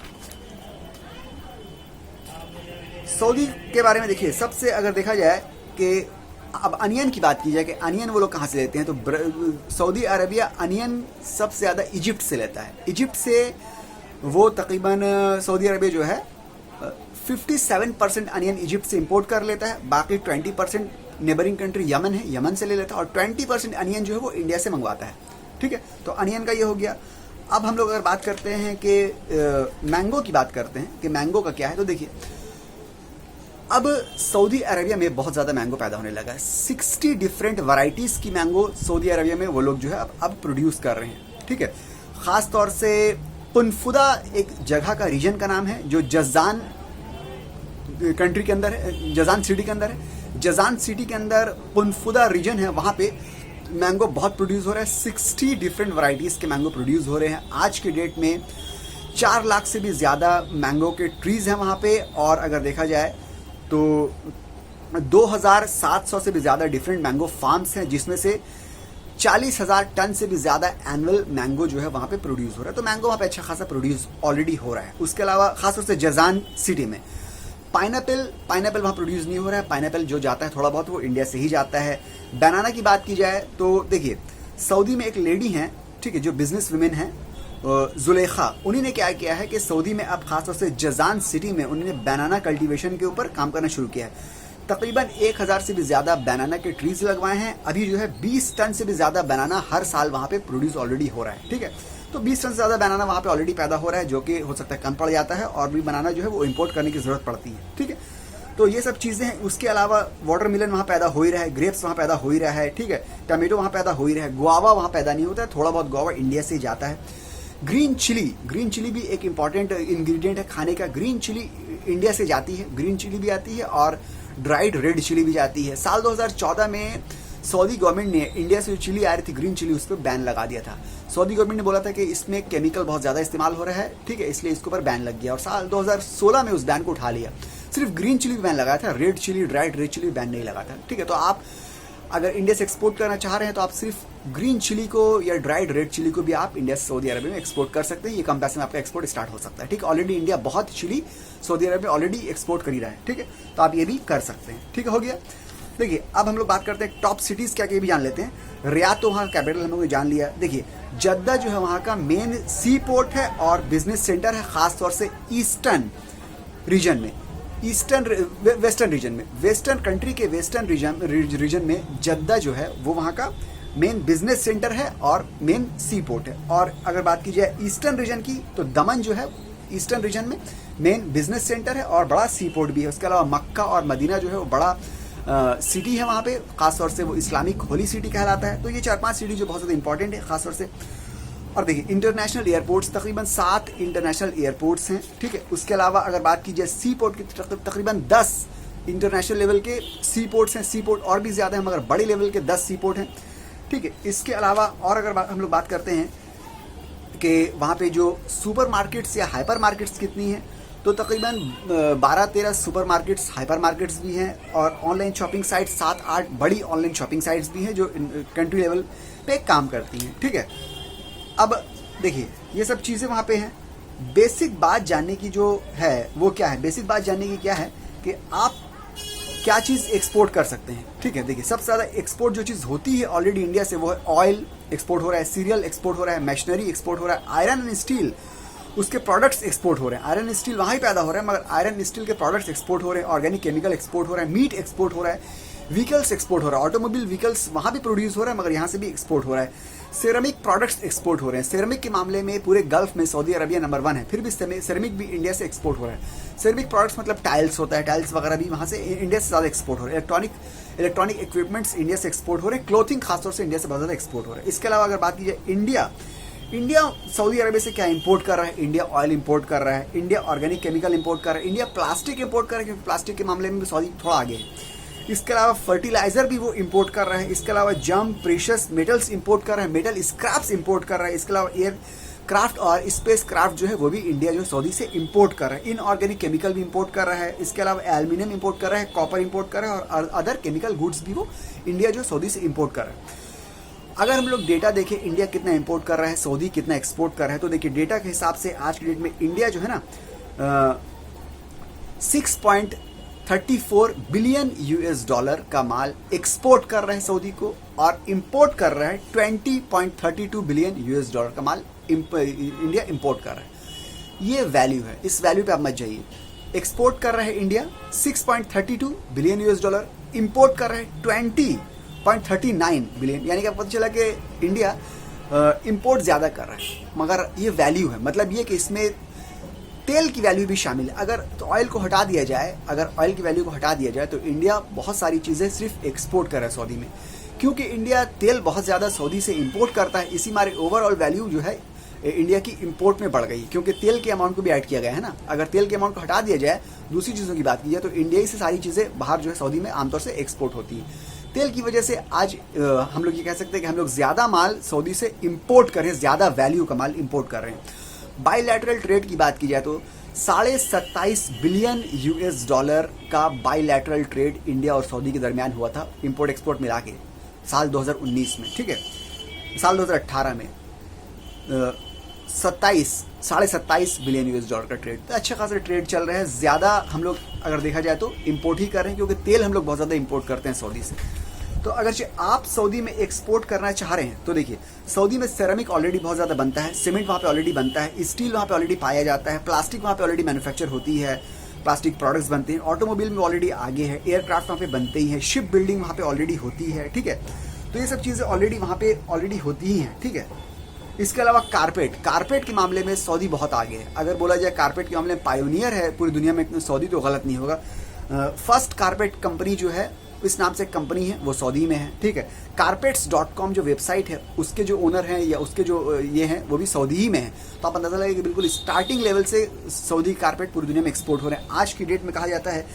सऊदी के बारे में देखिए, सबसे अगर देखा जाए कि अब अनियन की बात की जाए कि अनियन वो लोग कहाँ से लेते हैं, तो सऊदी अरबिया अनियन सबसे ज़्यादा इजिप्ट से लेता है। इजिप्ट से वो तकरीबन सऊदी अरबिया जो है 57% अनियन इजिप्ट से इंपोर्ट कर लेता है, बाकी 20% नेबरिंग कंट्री यमन है, यमन से ले लेता है, और 20% अनियन जो है वो इंडिया से मंगवाता है। ठीक है, तो अनियन का ये हो गया। अब हम लोग अगर बात करते हैं कि मैंगो की बात करते हैं कि मैंगो का क्या है, तो देखिए अब सऊदी अरबिया में बहुत ज़्यादा मैंगो पैदा होने लगा है। 60 डिफरेंट वैरायटीज़ की मैंगो सऊदी अरबिया में वो लोग जो है अब प्रोड्यूस कर रहे हैं। ठीक है, ख़ास तौर से कुनफुदा एक जगह का रीजन का नाम है जो जज़ान कंट्री के अंदर है, जज़ान सिटी के अंदर है। जज़ान सिटी के अंदर कुनफुदा रीजन है, वहाँ पे मैंगो बहुत प्रोड्यूस हो रहा है। 60 डिफरेंट वैरायटीज़ के मैंगो प्रोड्यूस हो रहे हैं। आज के डेट में 4 लाख से भी ज़्यादा मैंगो के ट्रीज़ हैं वहाँ पे, और अगर देखा जाए तो 2700 से भी ज़्यादा डिफरेंट मैंगो फार्म्स हैं, जिसमें से 40,000 टन से भी ज़्यादा एनुअल मैंगो जो है वहाँ पे प्रोड्यूस हो रहा है। तो मैंगो वहाँ पे अच्छा खासा प्रोड्यूस ऑलरेडी हो रहा है। उसके अलावा खासतौर से जज़ान सिटी में पाइनएप्पल वहाँ प्रोड्यूस नहीं हो रहा है। पाइनएप्पल जो जाता है थोड़ा बहुत वो इंडिया से ही जाता है। बनाना की बात की जाए तो देखिए, सऊदी में एक लेडी हैं, ठीक है, जो बिजनेस वुमेन हैं, जुलेखा, उन्हीं ने क्या किया है कि सऊदी में अब खासतौर से जज़ान सिटी में उन्होंने बनाना कल्टीवेशन के ऊपर काम करना शुरू किया है। तकरीबन 1000 से भी ज़्यादा बनाना के ट्रीज लगवाए हैं। अभी जो है 20 टन से भी ज़्यादा बनाना हर साल वहाँ पे प्रोड्यूस ऑलरेडी हो रहा है। ठीक है, तो 20 टन से ज़्यादा बनाना वहाँ पे ऑलरेडी पैदा हो रहा है, जो कि हो सकता है कम पड़ जाता है, और भी बनाना जो है वो इम्पोर्ट करने की ज़रूरत पड़ती है। ठीक है, तो ये सब चीज़ें हैं। उसके अलावा वाटरमेलन वहाँ पैदा हो ही रहा है, ग्रेप्स वहाँ पैदा हो ही रहा है। ठीक है, टमेटो वहाँ पैदा हो ही रहा है, गुआवा वहाँ पैदा नहीं होता है, थोड़ा बहुत गुआवा इंडिया से ही जाता है। ग्रीन चिली भी एक इम्पॉर्टेंट इंग्रेडिएंट है खाने का। ग्रीन चिली इंडिया से जाती है, ग्रीन चिली भी आती है और ड्राइड रेड चिली भी जाती है। साल 2014 में सऊदी गवर्नमेंट ने इंडिया से जो चिली आ रही थी ग्रीन चिली, उस पर बैन लगा दिया था। सऊदी गवर्नमेंट ने बोला था कि इसमें केमिकल बहुत ज़्यादा इस्तेमाल हो रहा है, ठीक है, इसलिए इसके ऊपर बैन लग गया, और साल 2016 में उस बैन को उठा लिया। सिर्फ ग्रीन चिली बैन लगाया था, red chilli, dried red chilli ban नहीं लगा था। ठीक है, तो आप अगर इंडिया से एक्सपोर्ट करना चाह रहे हैं तो आप सिर्फ ग्रीन चिली को या ड्राइड रेड चिली को भी आप इंडिया से सऊदी अरबिया में एक्सपोर्ट कर सकते हैं। ये कम पैसे में आपका एक्सपोर्ट स्टार्ट हो सकता है। ठीक है, ऑलरेडी इंडिया बहुत चिली सऊदी अरब में ऑलरेडी एक्सपोर्ट कर ही रहा है। ठीक है, तो आप ये भी कर सकते हैं। ठीक है, हो गया। देखिए, अब हम लोग बात करते हैं टॉप सिटीज़ क्या क्या भी जान लेते हैं। रियाद तो वहाँ का कैपिटल हम लोगों ने जान लिया। देखिए, जद्दा जो है वहाँ का मेन सी पोर्ट है और बिजनेस सेंटर है, खासतौर से ईस्टर्न रीजन में, वेस्टर्न रीजन में, वेस्टर्न कंट्री के वेस्टर्न रीजन में जद्दा जो है वो वहाँ का मेन बिजनेस सेंटर है और मेन सी पोर्ट है। और अगर बात की जाए ईस्टर्न रीजन की, तो दमन जो है ईस्टर्न रीजन में मेन बिजनेस सेंटर है और बड़ा सी पोर्ट भी है। उसके अलावा मक्का और मदीना जो है वो बड़ा सिटी है वहाँ पे, खासतौर से वो इस्लामिक होली सिटी कहलाता है। तो ये 4-5 सिटी जो बहुत ज़्यादा इंपॉर्टेंट है खासतौर से। और देखिए, इंटरनेशनल एयरपोर्ट्स तकरीबन 7 इंटरनेशनल एयरपोर्ट्स हैं। ठीक है, उसके अलावा अगर बात की जाए सी पोर्ट की, तकरीबन 10 इंटरनेशनल लेवल के सी पोर्ट्स हैं। सी पोर्ट और भी ज़्यादा हैं, मगर बड़े लेवल के 10 सी पोर्ट हैं। ठीक है, इसके अलावा और अगर हम लोग बात करते हैं कि वहाँ पे जो सुपर मार्केट्स या हाइपर मार्केट्स कितनी हैं, तो तकरीबन 12-13 सुपर मार्केट्स, हाइपर मार्केट्स भी हैं, और ऑनलाइन शॉपिंग साइट्स 7-8 बड़ी ऑनलाइन शॉपिंग साइट्स भी हैं जो कंट्री लेवल पे काम करती हैं। ठीक है, अब देखिए, ये सब चीज़ें वहाँ पे हैं। बेसिक बात जानने की जो है वो क्या है, बेसिक बात जानने की क्या है कि आप क्या चीज़ एक्सपोर्ट कर सकते हैं। ठीक है, देखिए, सबसे ज़्यादा एक्सपोर्ट जो चीज़ होती है ऑलरेडी इंडिया से, वो है ऑयल एक्सपोर्ट हो रहा है, सीरियल एक्सपोर्ट हो रहा है, मशीनरी एक्सपोर्ट हो रहा है, आयरन एंड स्टील उसके प्रोडक्ट्स एक्सपोर्ट हो रहे हैं। आयरन स्टील वहाँ ही पैदा हो रहा है, मगर आयरन स्टील के प्रोडक्ट्स एक्सपोर्ट हो रहे हैं, ऑर्गेनिक केमिकल एक्सपोर्ट हो रहा है, मीट एक्सपोर्ट हो रहा है, व्हीकल्स एक्सपोर्ट हो रहा है, ऑटोमोबाइल व्हीकल्स वहाँ भी प्रोड्यूस हो रहा है, मगर यहाँ से भी एक्सपोर्ट हो रहा है। सेरेमिक प्रोडक्ट्स एक्सपोर्ट हो रहे हैं। सेरेमिक के मामले में पूरे गल्फ में सऊदी अरबिया नंबर 1 है, फिर भी सेरेमिक भी इंडिया से एक्सपोर्ट हो रहा है। सेरेमिक प्रोडक्ट्स मतलब टाइल्स होता है, टाइल्स वगैरह भी वहाँ से इंडिया से ज़्यादा एक्सपोर्ट हो रहे हैं। इलेक्ट्रॉनिक इक्विपमेंट्स इंडिया से एक्सपोर्ट हो रहे हैं। क्लोथिंग खासतौर से इंडिया से बहुत ज़्यादा एक्सपोर्ट हो रहा है। इसके अलावा अगर बात की जाए इंडिया सऊदी अरबिया से क्या इंपोर्ट कर रहा है, इंडिया ऑयल इंपोर्ट कर रहा है, इंडिया ऑर्गेनिक केमिकल इंपोर्ट कर रहा है, इंडिया प्लास्टिक इंपोर्ट कर रहा है, क्योंकि प्लास्टिक के मामले में भी सऊदी थोड़ा आगे है। इसके अलावा फर्टिलाइजर भी वो इंपोर्ट कर रहा है। इसके अलावा जम प्रेशियस मेटल्स इंपोर्ट कर रहा है, मेटल स्क्रैप्स इंपोर्ट कर रहा है। इसके अलावा क्राफ्ट और स्पेस क्राफ्ट जो है वो भी इंडिया जो सऊदी से इंपोर्ट कर रहा है। इनऑर्गेनिक केमिकल भी इंपोर्ट कर रहा है, इसके अलावा एल्यूमिनियम इंपोर्ट कर रहा है, कॉपर इंपोर्ट कर रहा है और अदर केमिकल गुड्स भी वो इंडिया जो सऊदी से इंपोर्ट कर रहा है। अगर हम लोग डेटा देखें इंडिया कितना इंपोर्ट कर रहा है, सऊदी कितना एक्सपोर्ट कर रहा है, तो देखिए डेटा के हिसाब से आज की डेट में इंडिया जो है ना 6.34 बिलियन यूएस डॉलर का माल एक्सपोर्ट कर रहा है सऊदी को और इंपोर्ट कर रहा है 20.32 बिलियन यूएस डॉलर का माल इंडिया इंपोर्ट कर रहा है। ये वैल्यू है, इस वैल्यू पे आप मत जाइए। एक्सपोर्ट कर रहा है India 6.32 billion US dollar, import कर रहा है 20.39 बिलियन, यानी कि आपको पता चला कि इंडिया इंपोर्ट ज़्यादा कर रहा है। मगर ये वैल्यू है, मतलब ये कि इसमें तेल की वैल्यू भी शामिल है। अगर तो ऑयल को हटा दिया जाए, अगर ऑयल की वैल्यू को हटा दिया जाए तो इंडिया बहुत सारी चीज़ें सिर्फ एक्सपोर्ट कर रहा है सऊदी में, क्योंकि इंडिया तेल बहुत ज़्यादा सऊदी से इंपोर्ट करता है। इसी मारे ओवरऑल वैल्यू जो है इंडिया की इंपोर्ट में बढ़ गई, क्योंकि तेल के अमाउंट को भी ऐड किया गया है ना। अगर तेल के अमाउंट को हटा दिया जाए, दूसरी चीज़ों की बात की जाए, तो इंडिया से सारी चीज़ें बाहर जो है सऊदी में आमतौर से एक्सपोर्ट होती है। तेल की वजह से आज हम लोग ये कह सकते हैं कि हम लोग ज़्यादा माल सऊदी से इंपोर्ट कर रहे हैं, ज़्यादा वैल्यू का माल इंपोर्ट कर रहे हैं। बाईलैटरल ट्रेड की बात की जाए तो 27.5 बिलियन यूएस डॉलर का बाईलैटरल ट्रेड इंडिया और सऊदी के दरमियान हुआ था, इंपोर्ट एक्सपोर्ट मिला के, साल 2019 में। ठीक है, साल 2018 में 27 बिलियन यूएस डॉलर का ट्रेड, तो अच्छा खासा ट्रेड चल रहा है। ज़्यादा हम लोग अगर देखा जाए तो इंपोर्ट ही कर रहे हैं, क्योंकि तेल हम लोग बहुत ज़्यादा इंपोर्ट करते हैं सऊदी से। तो अगर आप सऊदी में एक्सपोर्ट करना चाह रहे हैं तो देखिए, सऊदी में सेरामिक ऑलरेडी बहुत ज़्यादा बनता है, सीमेंट वहाँ पे ऑलरेडी बनता है, स्टील वहाँ पे ऑलरेडी पाया जाता है, प्लास्टिक वहाँ पे ऑलरेडी मैन्युफैक्चर होती है, प्लास्टिक प्रोडक्ट्स बनते हैं, ऑटोमोबाइल में ऑलरेडी आगे है, एयरक्राफ्ट वहाँ पे बनते ही हैं, शिप बिल्डिंग वहाँ पे ऑलरेडी होती है। ठीक है, तो ये सब चीज़ें ऑलरेडी वहाँ पे ऑलरेडी होती ही हैं। ठीक है, इसके अलावा कारपेट के मामले में सऊदी बहुत आगे है। अगर बोला जाए कारपेट के मामले में पायोनियर है पूरी दुनिया में, सऊदी तो गलत नहीं होगा। फर्स्ट कारपेट कंपनी जो है, इस नाम से कंपनी है, वो सऊदी में है। ठीक है, carpets.com जो वेबसाइट है, उसके जो ओनर हैं या उसके जो ये हैं वो भी सऊदी ही में है। तो आप अंदाजा लगाइए कि बिल्कुल स्टार्टिंग लेवल से सऊदी कारपेट पूरी दुनिया में एक्सपोर्ट हो रहे हैं। आज की डेट में कहा जाता है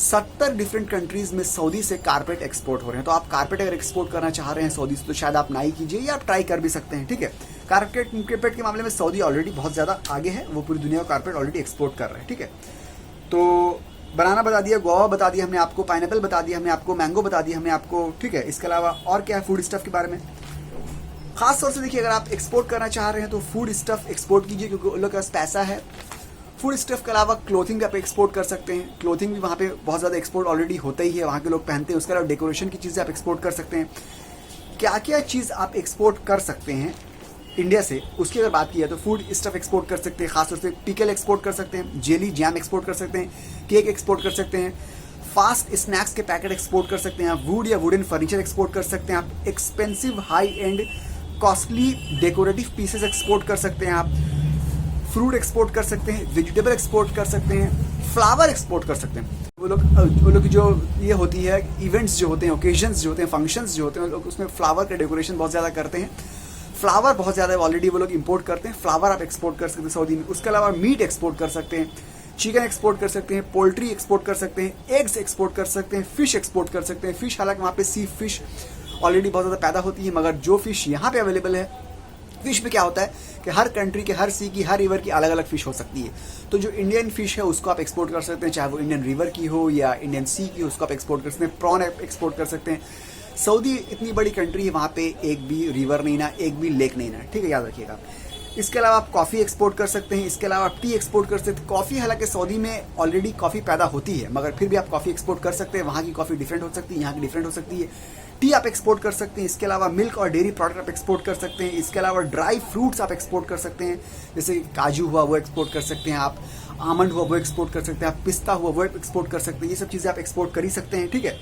70 डिफरेंट कंट्रीज में सऊदी से कारपेट एक्सपोर्ट हो रहे हैं। तो आप कारपेट अगर एक्सपोर्ट करना चाह रहे हैं सऊदी से, तो शायद आप नहीं कीजिए या आप ट्राई कर भी सकते हैं। ठीक है, कारपेट के मामले में सऊदी ऑलरेडी बहुत ज़्यादा आगे है, वो पूरी दुनिया को कारपेट ऑलरेडी एक्सपोर्ट कर रहे हैं। ठीक है, तो बनाना बता दिया, गुआवा बता दिया हमने आपको, पाइनएप्पल बता दिया हमने आपको, मैंगो बता दिया हमने आपको। ठीक है, इसके अलावा और क्या है फूड स्टफ के बारे में? खास तौर से देखिए, अगर आप एक्सपोर्ट करना चाह रहे हैं तो फूड स्टफ एक्सपोर्ट कीजिए, क्योंकि उन लोग के पास पैसा है। फूड स्टफ के अलावा क्लोथिंग आप एक्सपोर्ट कर सकते हैं, क्लोथिंग भी वहाँ पे बहुत ज़्यादा एक्सपोर्ट ऑलरेडी होता ही है, वहाँ के लोग पहनते हैं। उसके अलावा डेकोरेशन की चीज़ें आप एक्सपोर्ट कर सकते हैं। क्या क्या चीज़ आप एक्सपोर्ट कर सकते हैं इंडिया से, उसकी अगर बात की जाए तो फूड स्टफ एक्सपोर्ट कर सकते हैं, खासतौर से पिकल एक्सपोर्ट कर सकते हैं, जेली जैम एक्सपोर्ट कर सकते हैं, केक एक्सपोर्ट कर सकते हैं, फास्ट स्नैक्स के पैकेट एक्सपोर्ट कर सकते हैं आप, वुड या वुडन फर्नीचर एक्सपोर्ट कर सकते हैं आप, expensive high and costly decorative pieces export कर सकते हैं आप, फ्रूट एक्सपोर्ट कर सकते हैं, वेजिटेबल एक्सपोर्ट कर सकते हैं, फ्लावर एक्सपोर्ट कर सकते हैं। वो लोग की जो ये होती है इवेंट्स जो होते हैं, ओकेजन्स जो होते हैं, फंक्शंस जो होते हैं, लोग उसमें फ्लावर का डेकोरेशन बहुत ज़्यादा करते हैं। फ्लावर बहुत ज़्यादा ऑलरेडी वो लोग इंपोर्ट करते हैं, फ्लावर आप एक्सपोर्ट कर सकते हैं सऊदी में। उसके अलावा मीट एक्सपोर्ट कर सकते हैं, चिकन एक्सपोर्ट कर सकते हैं, पोल्ट्री एक्सपोर्ट कर सकते हैं, एग्स एक्सपोर्ट कर सकते हैं, फिश एक्सपोर्ट कर सकते हैं। फिश, हालांकि वहाँ पे सी फिश ऑलरेडी बहुत ज़्यादा पैदा होती है, मगर जो फिश यहाँ पे अवेलेबल है, फिश में क्या होता है कि हर कंट्री के, हर सी की, हर रिवर की अलग अलग फिश हो सकती है। तो जो इंडियन फिश है उसको आप एक्सपोर्ट कर सकते हैं, चाहे वो इंडियन रिवर की हो या इंडियन सी की, उसको आप एक्सपोर्ट कर सकते हैं। प्रॉन एक्सपोर्ट कर सकते हैं। सऊदी इतनी बड़ी कंट्री है, वहाँ पे एक भी रिवर नहीं ना, एक भी लेक नहीं ना। ठीक है, याद रखिएगा। इसके अलावा आप कॉफ़ी एक्सपोर्ट कर सकते हैं, इसके अलावा आप टी एक्सपोर्ट कर सकते हैं। कॉफ़ी, हालांकि सऊदी में ऑलरेडी कॉफ़ी पैदा होती है, मगर फिर भी आप कॉफ़ी एक्सपोर्ट कर सकते हैं। वहाँ की कॉफ़ी डिफरेंट हो सकती है, यहाँ की डिफरेंट हो सकती है। टी आप एक्सपोर्ट कर सकते हैं। इसके अलावा मिल्क और डेयरी प्रोडक्ट आप एक्सपोर्ट कर सकते हैं। इसके अलावा ड्राई फ्रूट्स आप एक्सपोर्ट कर सकते हैं, जैसे काजू हुआ वो एक्सपोर्ट कर सकते हैं आप, आमंड हुआ वो एक्सपोर्ट कर सकते हैं आप, पिस्ता हुआ वो एक्सपोर्ट कर सकते हैं। ये सब चीज़ें आप एक्सपोर्ट कर ही सकते हैं। ठीक है,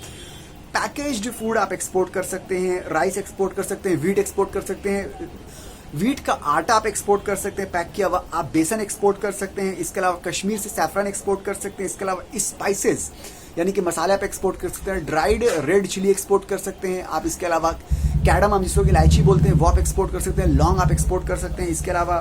पैकेज्ड फूड आप एक्सपोर्ट कर सकते हैं, राइस एक्सपोर्ट कर सकते हैं, वीट एक्सपोर्ट कर सकते हैं, वीट का आटा आप एक्सपोर्ट कर सकते हैं पैक किया हुआ, आप बेसन एक्सपोर्ट कर सकते हैं। इसके अलावा कश्मीर से सैफरन एक्सपोर्ट कर सकते हैं। इसके अलावा स्पाइसेस यानी कि मसाले आप एक्सपोर्ट कर सकते हैं। ड्राइड रेड चिली एक्सपोर्ट कर सकते हैं आप। इसके अलावा कैडम, हम जिसको इलायची बोलते हैं, वो आप एक्सपोर्ट कर सकते हैं। लौंग आप एक्सपोर्ट कर सकते हैं। इसके अलावा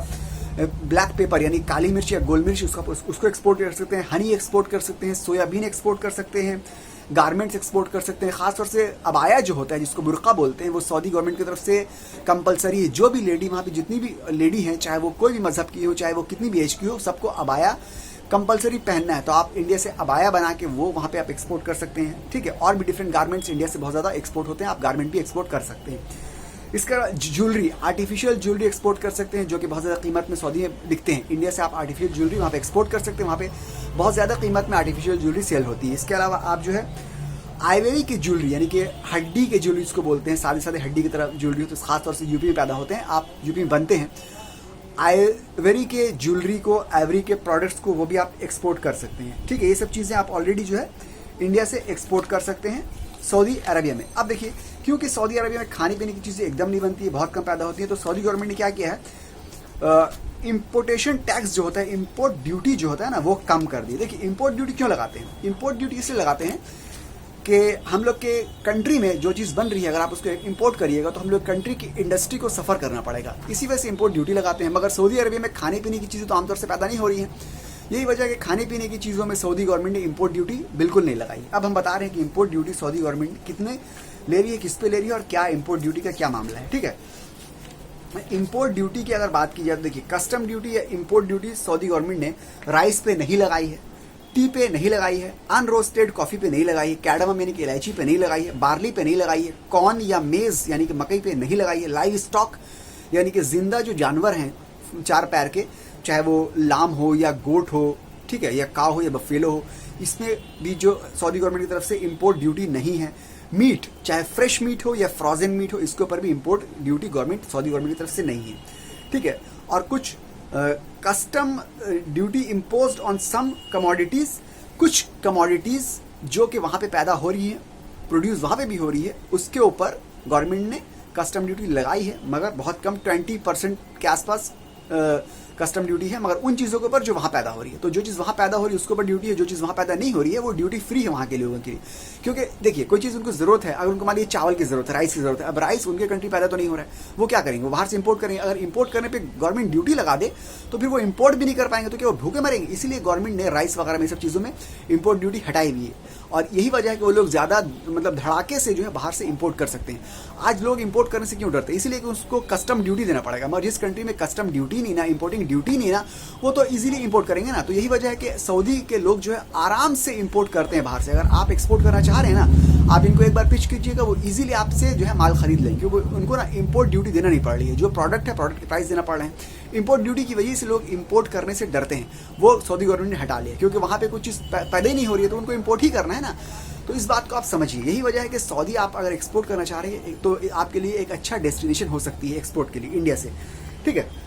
ब्लैक पेपर यानी काली मिर्च या गोल मिर्च, उसको एक्सपोर्ट कर सकते हैं। हनी एक्सपोर्ट कर सकते हैं। सोयाबीन एक्सपोर्ट कर सकते हैं। गारमेंट्स एक्सपोर्ट कर सकते हैं। खासतौर से अबाया जो होता है, जिसको बुर्का बोलते हैं, वो सऊदी गवर्नमेंट की तरफ से कंपलसरी है। जो भी लेडी वहाँ पे जितनी भी लेडी हैं, चाहे वो कोई भी मजहब की हो, चाहे वो कितनी भी एज की हो, सबको अबाया कंपलसरी पहनना है। तो आप इंडिया से अबाया बना के वो वहाँ पे आप एक्सपोर्ट कर सकते हैं, ठीक है। और भी डिफरेंट गारमेंट्स इंडिया से बहुत ज़्यादा एक्सपोर्ट होते हैं, आप गारमेंट भी एक्सपोर्ट कर सकते हैं। इसका ज्वेलरी, आर्टिफिशियल ज्वेलरी एक्सपोर्ट कर सकते हैं, जो कि बहुत ज़्यादा कीमत में सऊदी में बिकते हैं। इंडिया से आप आर्टिफिशियल ज्वेलरी वहाँ पे एक्सपोर्ट कर सकते हैं, वहाँ पे बहुत ज़्यादा कीमत में आर्टिफिशियल ज्वेलरी सेल होती है। इसके अलावा आप जो है आइवरी की ज्वेलरी, यानी कि हड्डी के ज्वेलरी इसको बोलते हैं, सादे सादे हड्डी की तरह ज्वेलरी होती है, खासतौर से यूपी में पैदा होते हैं, आप यूपी में बनते हैं। आइवरी के ज्वेलरी को, आइवरी के प्रोडक्ट्स को, वो भी आप एक्सपोर्ट कर सकते हैं, ठीक है। ये सब चीज़ें आप ऑलरेडी जो है इंडिया से एक्सपोर्ट कर सकते हैं सऊदी अरबिया में। अब देखिए, क्योंकि सऊदी अरबिया में खाने पीने की चीज़ें एकदम नहीं बनती है, बहुत कम पैदा होती है, तो सऊदी गवर्नमेंट ने क्या किया है, इम्पोर्टेशन टैक्स जो होता है, इम्पोर्ट ड्यूटी जो होता है ना, वो कम कर दी। देखिए इम्पोर्ट ड्यूटी क्यों लगाते हैं? इम्पोर्ट ड्यूटी इसलिए लगाते हैं कि हम लोग के कंट्री में जो चीज़ बन रही है, अगर आप उसको इम्पोर्ट करिएगा तो हम लोग कंट्री की इंडस्ट्री को सफ़र करना पड़ेगा, इसी वजह से इम्पोर्ट ड्यूटी लगाते हैं। मगर सऊदी अरबिया में खाने पीने की चीज़ें तो आमतौर से पैदा नहीं हो रही हैं, यही वजह है कि खाने पीने की चीज़ों में सऊदी गवर्नमेंट ने इम्पोर्ट ड्यूटी बिल्कुल नहीं लगाई। अब हम बता रहे हैं कि इम्पोर्ट ड्यूटी सऊदी गवर्नमेंट कितने ले रही है, किस पे ले रही है, और क्या इम्पोर्ट ड्यूटी का क्या मामला है, ठीक है। इम्पोर्ट ड्यूटी की अगर बात की जाए तो देखिए, कस्टम ड्यूटी या इम्पोर्ट ड्यूटी सऊदी गवर्नमेंट ने राइस पे नहीं लगाई है, टी पे नहीं लगाई है, अनरोस्टेड कॉफ़ी पे नहीं लगाई है, कैडमम यानी कि इलायची पे नहीं लगाई है, बार्ली पे नहीं लगाई है, कॉर्न या मेज़ यानी कि मकई पे नहीं लगाई है, लाइव स्टॉक यानी कि जिंदा जो जानवर हैं 4 पैर के, चाहे वो लाम हो या गोट हो, ठीक है, या काव हो या बफेलो हो, इसमें भी जो सऊदी गवर्नमेंट की तरफ से इम्पोर्ट ड्यूटी नहीं है। मीट, चाहे फ्रेश मीट हो या फ्रोजन मीट हो, इसके ऊपर भी import duty government Saudi government की तरफ से नहीं है, ठीक है। और कुछ custom duty imposed on some commodities, कुछ कमोडिटीज़ जो कि वहाँ पे पैदा हो रही हैं, प्रोड्यूस वहाँ पे भी हो रही है, उसके ऊपर गवर्नमेंट ने कस्टम ड्यूटी लगाई है, मगर बहुत कम, 20% के आसपास कस्टम ड्यूटी है, मगर उन चीज़ों के ऊपर जो वहाँ पैदा हो रही है। तो जो चीज़ वहाँ पैदा हो रही है उसके ऊपर ड्यूटी है, जो चीज़ वहाँ पैदा नहीं हो रही है वो ड्यूटी फ्री है वहाँ के लोगों के लिए। क्योंकि देखिए, कोई चीज़ उनको ज़रूरत है, अगर उनको मान लीजिए चावल की ज़रूरत है, राइस की ज़रूरत है, अब राइस उनके कंट्री पैदा तो नहीं हो रहा है, वो क्या करेंगे, वो बाहर से इंपोर्ट करेंगे। अगर इंपोर्ट करने पर गवर्नमेंट ड्यूटी लगा दे तो फिर वो इंपोर्ट भी नहीं कर पाएंगे, तो क्या वो भूखे मरेंगे? इसीलिए गवर्नमेंट ने राइस वगैरह में सब चीज़ों में इंपोर्ट ड्यूटी हटाई हुई है, और यही वजह है कि वो लोग ज़्यादा मतलब धड़ाके से जो है बाहर से इंपोर्ट कर सकते हैं। आज लोग इंपोर्ट करने से क्यों डरते हैं? इसीलिए कि उसको कस्टम ड्यूटी देना पड़ेगा, मगर जिस कंट्री में कस्टम ड्यूटी नहीं ना, इंपोर्टिंग ड्यूटी नहीं ना, वो तो इजीली इंपोर्ट करेंगे ना। तो यही वजह है कि सऊदी के लोग जो है आराम से इंपोर्ट करते हैं बाहर से। अगर आप एक्सपोर्ट करना चाह रहे हैं ना, आप इनको एक बार पिच कीजिएगा, वो इजीली आपसे जो है माल खरीद लेंगे, क्योंकि उनको ना इंपोर्ट ड्यूटी देना नहीं पड़ रही है। जो प्रोडक्ट है, प्रोडक्ट के प्राइस देना पड़ रहे हैं। इंपोर्ट ड्यूटी की वजह से लोग इंपोर्ट करने से डरते हैं, वो सऊदी गवर्नमेंट ने हटा लिया, क्योंकि वहाँ पे कुछ चीज़ पैदा ही नहीं हो रही है, तो उनको इंपोर्ट ही करना है ना। तो इस बात को आप समझिए, यही वजह है कि सऊदी आप अगर एक्सपोर्ट करना चाह रहे हैं तो आपके लिए एक अच्छा डेस्टिनेशन हो सकती है एक्सपोर्ट के लिए इंडिया से, ठीक है।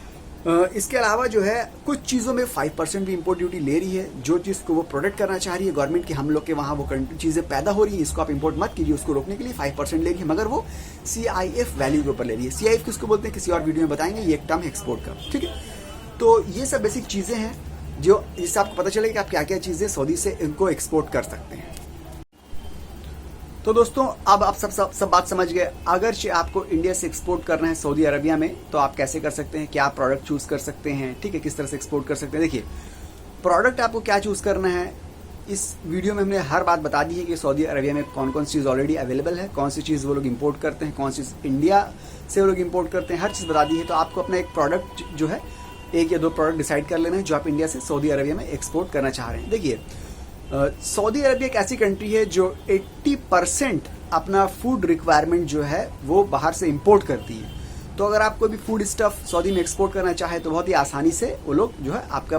इसके अलावा जो है कुछ चीज़ों में 5% भी इंपोर्ट ड्यूटी ले रही है। जो चीज़ को वो प्रोडक्ट करना चाह रही है गवर्नमेंट की, हम लोग के वहाँ वो चीज़ें पैदा हो रही है, इसको आप इंपोर्ट मत कीजिए, उसको रोकने के लिए 5% ले रही है, मगर वो CIF वैल्यू के ऊपर ले रही है। CIF किसको बोलते हैं किसी और वीडियो में बताएंगे, ये एक टर्म है एक्सपोर्ट का, ठीक है। तो ये सब बेसिक चीज़ें हैं जो जिससे आपको पता चलेगा कि आप क्या क्या चीज़ें सऊदी से इनको एक्सपोर्ट कर सकते हैं। तो दोस्तों, अब आप सब बात समझ गए। अगर आपको इंडिया से एक्सपोर्ट करना है सऊदी अरबिया में, तो आप कैसे कर सकते हैं, क्या प्रोडक्ट चूज़ कर सकते हैं, ठीक है, किस तरह से एक्सपोर्ट कर सकते हैं। देखिए, प्रोडक्ट आपको क्या चूज़ करना है, इस वीडियो में हमने हर बात बता दी है कि सऊदी अरबिया में कौन कौन सी चीज़ ऑलरेडी अवेलेबल है, कौन सी चीज़ वो लोग इंपोर्ट करते हैं, कौन सी इंडिया से वो लोग इंपोर्ट करते हैं, हर चीज़ बता दी है। तो आपको अपना एक प्रोडक्ट जो है, 1 या 2 प्रोडक्ट डिसाइड कर लेना है जो आप इंडिया से सऊदी अरबिया में एक्सपोर्ट करना चाह रहे हैं। देखिए, सऊदी अरबिया एक ऐसी कंट्री है जो 80% अपना फूड रिक्वायरमेंट जो है वो बाहर से इंपोर्ट करती है। तो अगर आप कोई भी फूड स्टफ सऊदी में एक्सपोर्ट करना चाहे तो बहुत ही आसानी से वो लोग जो है आपका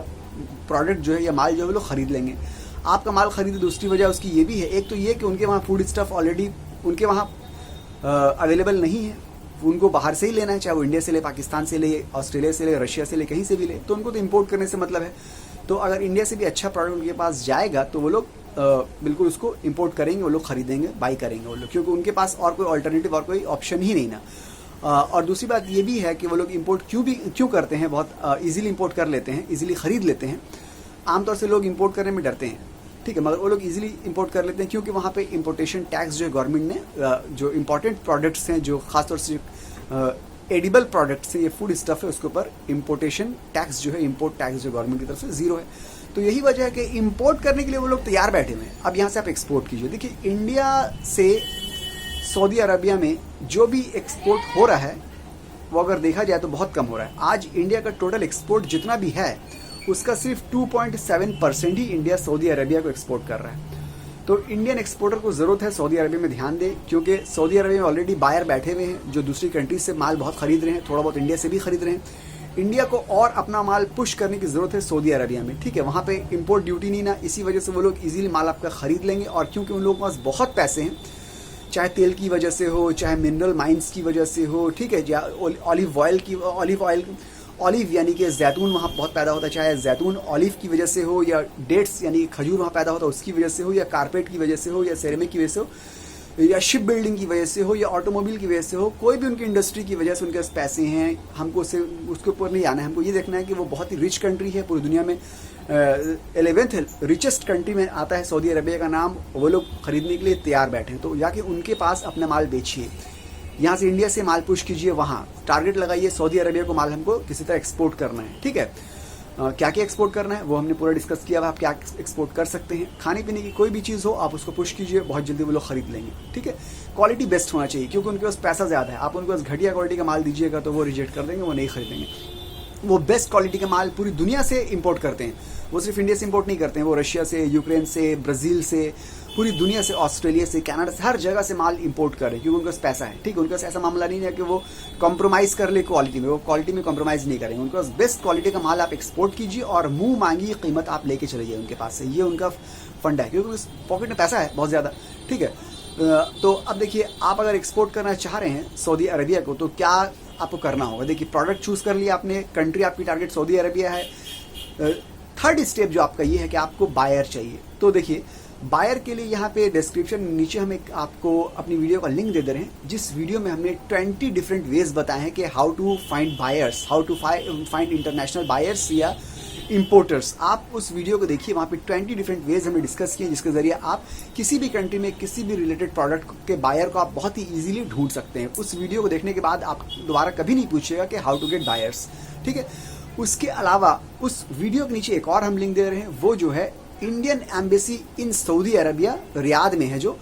प्रोडक्ट जो है या माल जो है वो लोग खरीद लेंगे। आपका माल खरीदे, दूसरी वजह उसकी ये भी है, एक तो ये कि उनके वहाँ फूड स्टफ ऑलरेडी उनके वहाँ अवेलेबल नहीं है, उनको बाहर से ही लेना है, चाहे वो इंडिया से ले, पाकिस्तान से ले, ऑस्ट्रेलिया से ले, रशिया से ले, कहीं से भी ले, तो उनको तो इंपोर्ट करने से मतलब है। तो अगर इंडिया से भी अच्छा प्रोडक्ट उनके पास जाएगा तो वो लोग बिल्कुल उसको इंपोर्ट करेंगे, वो लोग खरीदेंगे, बाई करेंगे वो लोग, क्योंकि उनके पास और कोई ऑल्टरनेटिव और कोई ऑप्शन ही नहीं ना। और दूसरी बात ये भी है कि वो लोग इंपोर्ट क्यों करते हैं, बहुत ईजिली इंपोर्ट कर लेते हैं, ईजिली खरीद लेते हैं। आमतौर से लोग इंपोर्ट करने में डरते हैं, ठीक है, मगर वो लोग इजीली इंपोर्ट कर लेते हैं, क्योंकि वहाँ पे इंपोर्टेशन टैक्स जो है गवर्नमेंट ने जो इंपॉर्टेंट प्रोडक्ट्स हैं, जो खासतौर से एडिबल प्रोडक्ट्स हैं, ये फूड स्टफ है, उसके ऊपर इंपोर्टेशन टैक्स जो है, इंपोर्ट टैक्स जो गवर्नमेंट की तरफ से 0 है। तो यही वजह है कि इंपोर्ट करने के लिए वो लोग तैयार बैठे हुए हैं। अब यहाँ से आप एक्सपोर्ट कीजिए। देखिए इंडिया से सऊदी अरबिया में जो भी एक्सपोर्ट हो रहा है वो अगर देखा जाए तो बहुत कम हो रहा है। आज इंडिया का टोटल एक्सपोर्ट जितना भी है उसका सिर्फ 2.7% ही इंडिया सऊदी अरबिया को एक्सपोर्ट कर रहा है। तो इंडियन एक्सपोर्टर को ज़रूरत है सऊदी अरबिया में ध्यान दें, क्योंकि सऊदी अरबिया में ऑलरेडी बायर बैठे हुए हैं जो दूसरी कंट्री से माल बहुत खरीद रहे हैं, थोड़ा बहुत इंडिया से भी खरीद रहे हैं। इंडिया को और अपना माल पुश करने की ज़रूरत है सऊदी अरबिया में, ठीक है। वहाँ पे इंपोर्ट ड्यूटी नहीं ना, इसी वजह से वो लोग इजीली माल आपका खरीद लेंगे। और क्योंकि उन लोगों के पास बहुत पैसे हैं, चाहे तेल की वजह से हो, चाहे मिनरल माइंस की वजह से हो, ठीक है, या ऑलिव यानी कि जैतून वहाँ बहुत पैदा होता है, चाहे जैतून ऑलिव की वजह से हो, या डेट्स यानी खजूर वहाँ पैदा होता है उसकी वजह से हो, या कारपेट की वजह से हो, या सेरेमिक की वजह से हो, या शिप बिल्डिंग की वजह से हो, या ऑटोमोबाइल की वजह से हो, कोई भी उनकी इंडस्ट्री की वजह से उनके पास पैसे हैं। हमको उसके ऊपर नहीं आना है, हमको ये देखना है कि वो बहुत ही रिच कंट्री है, पूरी दुनिया में 11th रिचेस्ट कंट्री में आता है सऊदी अरबिया का नाम। वो लोग खरीदने के लिए तैयार बैठे हैं, तो जाके उनके पास अपना माल बेचिए। यहाँ से इंडिया से माल पुश कीजिए, वहाँ टारगेट लगाइए सऊदी अरबिया को माल हमको किसी तरह एक्सपोर्ट करना है, ठीक है। क्या क्या एक्सपोर्ट करना है वो हमने पूरा डिस्कस किया। आप क्या एक्सपोर्ट कर सकते हैं, खाने पीने की कोई भी चीज़ हो आप उसको पुश कीजिए, बहुत जल्दी वो लोग खरीद लेंगे, ठीक है। क्वालिटी बेस्ट होना चाहिए, क्योंकि उनके पास पैसा ज़्यादा है। आप उनके पास घटिया क्वालिटी का माल दीजिएगा तो वो रिजेक्ट कर देंगे, वो नहीं खरीदेंगे। वो बेस्ट क्वालिटी का माल पूरी दुनिया से इंपोर्ट करते हैं, वो सिर्फ इंडिया से इंपोर्ट नहीं करते हैं, वो रशिया से, यूक्रेन से, ब्राज़ील से, पूरी दुनिया से, ऑस्ट्रेलिया से, कनाडा से, हर जगह से माल इंपोर्ट कर रहे हैं, क्योंकि उनके पास पैसा है, ठीक है। उनके पास ऐसा मामला नहीं है कि वो कॉम्प्रोमाइज़ कर ले क्वालिटी में, वो क्वालिटी में कॉम्प्रोमाइज़ नहीं करेंगे। उनके पास बेस्ट क्वालिटी का माल आप एक्सपोर्ट कीजिए और मुंह मांगी कीमत आप लेके चले जाइए उनके पास से, ये उनका फंड है, क्योंकि उस पॉकेट में पैसा है बहुत ज़्यादा, ठीक है। तो अब देखिए, आप अगर एक्सपोर्ट करना चाह रहे हैं सऊदी अरबिया को तो क्या आपको करना होगा। देखिए प्रोडक्ट चूज़ कर लिया आपने, कंट्री आपकी टारगेट सऊदी अरबिया है। थर्ड स्टेप जो आपका ये है कि आपको बायर चाहिए। तो देखिए बायर के लिए यहाँ पे डिस्क्रिप्शन नीचे हम एक आपको अपनी वीडियो का लिंक दे दे रहे हैं, जिस वीडियो में हमने 20 डिफरेंट वेज बताए हैं कि how to find buyers, how to find international buyers या इंपोर्टर्स। आप उस वीडियो को देखिए, वहाँ पे 20 डिफरेंट वेज हमने डिस्कस किए, जिसके जरिए आप किसी भी कंट्री में किसी भी रिलेटेड प्रोडक्ट के बायर को आप बहुत ही इजीली ढूंढ सकते हैं। उस वीडियो को देखने के बाद आप दोबारा कभी नहीं पूछिएगा कि हाउ टू गेट बायर्स, ठीक है। उसके अलावा उस वीडियो के नीचे एक और हम लिंक दे रहे हैं, वो जो है Indian embassy in Saudi Arabia, Riyadh में है जो,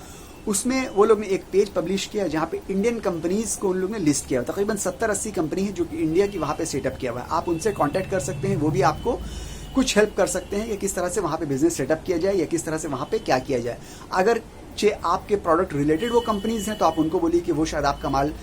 उसमें वो लोग ने एक पेज पब्लिश किया जहाँ पे इंडियन कंपनीज को उन लोगों ने लिस्ट किया। तकरीबन 70-80 कंपनी है जो कि इंडिया की वहाँ पे सेटअप किया हुआ है। आप उनसे कांटेक्ट कर सकते हैं, वो भी आपको कुछ हेल्प कर सकते हैं कि किस तरह से वहाँ पे बिजनेस सेटअप किया जाए या किस तरह से वहाँ पे क्या किया जाए। अगर आपके प्रोडक्ट रिलेटेड वो कंपनीज हैं तो आप उनको बोलिए कि वो शायद आपका माल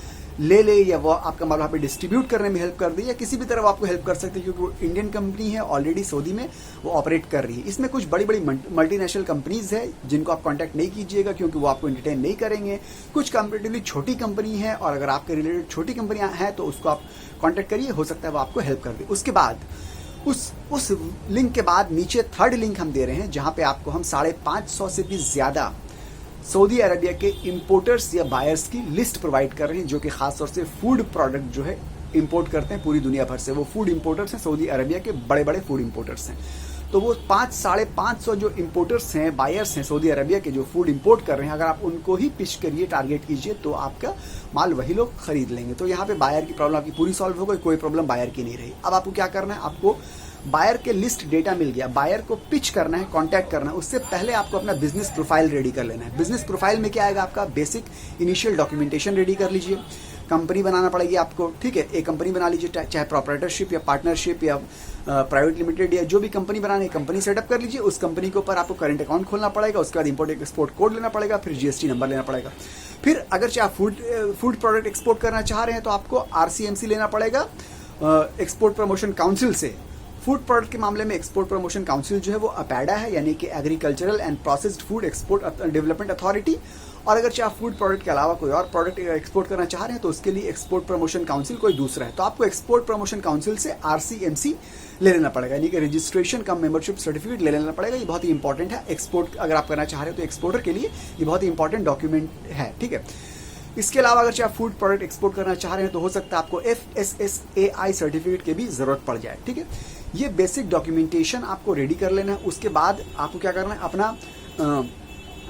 ले ले, या वो आपका माल वहाँ पे डिस्ट्रीब्यूट करने में हेल्प कर दे, या किसी भी तरह वो आपको हेल्प कर सकते हैं, क्योंकि वो इंडियन कंपनी है, ऑलरेडी सऊदी में वो ऑपरेट कर रही है। इसमें कुछ बड़ी बड़ी मल्टीनेशनल कंपनीज है जिनको आप कांटेक्ट नहीं कीजिएगा, क्योंकि वो आपको एंटरटेन नहीं करेंगे। कुछ कंपेरेटिवली छोटी कंपनी है, और अगर आपके रिलेटेड छोटी कंपनियाँ हैं तो उसको आप कॉन्टैक्ट करिए, हो सकता है वो आपको हेल्प कर दे। उसके बाद उस लिंक के बाद नीचे थर्ड लिंक हम दे रहे हैं, जहाँ पे आपको हम 550 से भी ज़्यादा सऊदी अरबिया के इंपोर्टर्स या बायर्स की लिस्ट प्रोवाइड कर रहे हैं, जो कि खासतौर से फूड प्रोडक्ट जो है इंपोर्ट करते हैं पूरी दुनिया भर से। वो फूड इंपोर्टर्स हैं, सऊदी अरबिया के बड़े बड़े फूड इंपोर्टर्स हैं। तो वो 500-550 जो इंपोर्टर्स हैं, बायर्स हैं सऊदी अरबिया के, जो फूड इंपोर्ट कर रहे हैं, अगर आप उनको ही पिच करिए, टारगेट कीजिए, तो आपका माल वही लोग खरीद लेंगे। तो यहाँ पे बायर की प्रॉब्लम आपकी पूरी सॉल्व हो गई, कोई प्रॉब्लम बायर की नहीं रही। अब आपको क्या करना है, आपको बायर के लिस्ट डेटा मिल गया, बायर को पिच करना है, कांटेक्ट करना है। उससे पहले आपको अपना बिजनेस प्रोफाइल रेडी कर लेना है। बिजनेस प्रोफाइल में क्या आएगा, आपका बेसिक इनिशियल डॉक्यूमेंटेशन रेडी कर लीजिए। कंपनी बनाना पड़ेगी आपको, ठीक है। एक कंपनी बना लीजिए, चाहे प्रोप्राइटरशिप या पार्टनरशिप या प्राइवेट लिमिटेड, या जो भी कंपनी बनानी है कंपनी सेटअप कर लीजिए। उस कंपनी के ऊपर आपको करंट अकाउंट खोलना पड़ेगा, उसके बाद इंपोर्ट एक्सपोर्ट कोड लेना पड़ेगा, फिर जीएसटी नंबर लेना पड़ेगा। फिर अगर चाहे फूड प्रोडक्ट एक्सपोर्ट करना चाह रहे हैं तो आपको RCMC लेना पड़ेगा एक्सपोर्ट प्रमोशन काउंसिल से। फूड प्रोडक्ट के मामले में एक्सपोर्ट प्रमोशन काउंसिल जो है वो अपैडा है, यानी कि agricultural and processed food export development authority. और अगर चाहे फूड प्रोडक्ट के अलावा कोई और प्रोडक्ट एक्सपोर्ट करना चाह रहे हैं तो उसके लिए एक्सपोर्ट प्रमोशन काउंसिल कोई दूसरा है। तो आपको एक्सपोर्ट प्रमोशन काउंसिल से RCMC ले लेना पड़ेगा, यानी कि रजिस्ट्रेशन कम मेंबरशिप सर्टिफिकेट ले लेना पड़ेगा। ये बहुत ही इंपॉर्टेंट है, एक्सपोर्ट अगर आप करना चाह रहे हो तो एक्सपोर्टर के लिए ये बहुत ही इंपॉर्टेंट डॉक्यूमेंट है, ठीक है। इसके अलावा अगर चाहे फूड प्रोडक्ट एक्सपोर्ट करना चाह रहे हैं तो हो सकता है आपको FSSAI सर्टिफिकेट की भी जरूरत पड़ जाए, ठीक है। ये बेसिक डॉक्यूमेंटेशन आपको रेडी कर लेना है। उसके बाद आपको क्या करना है, अपना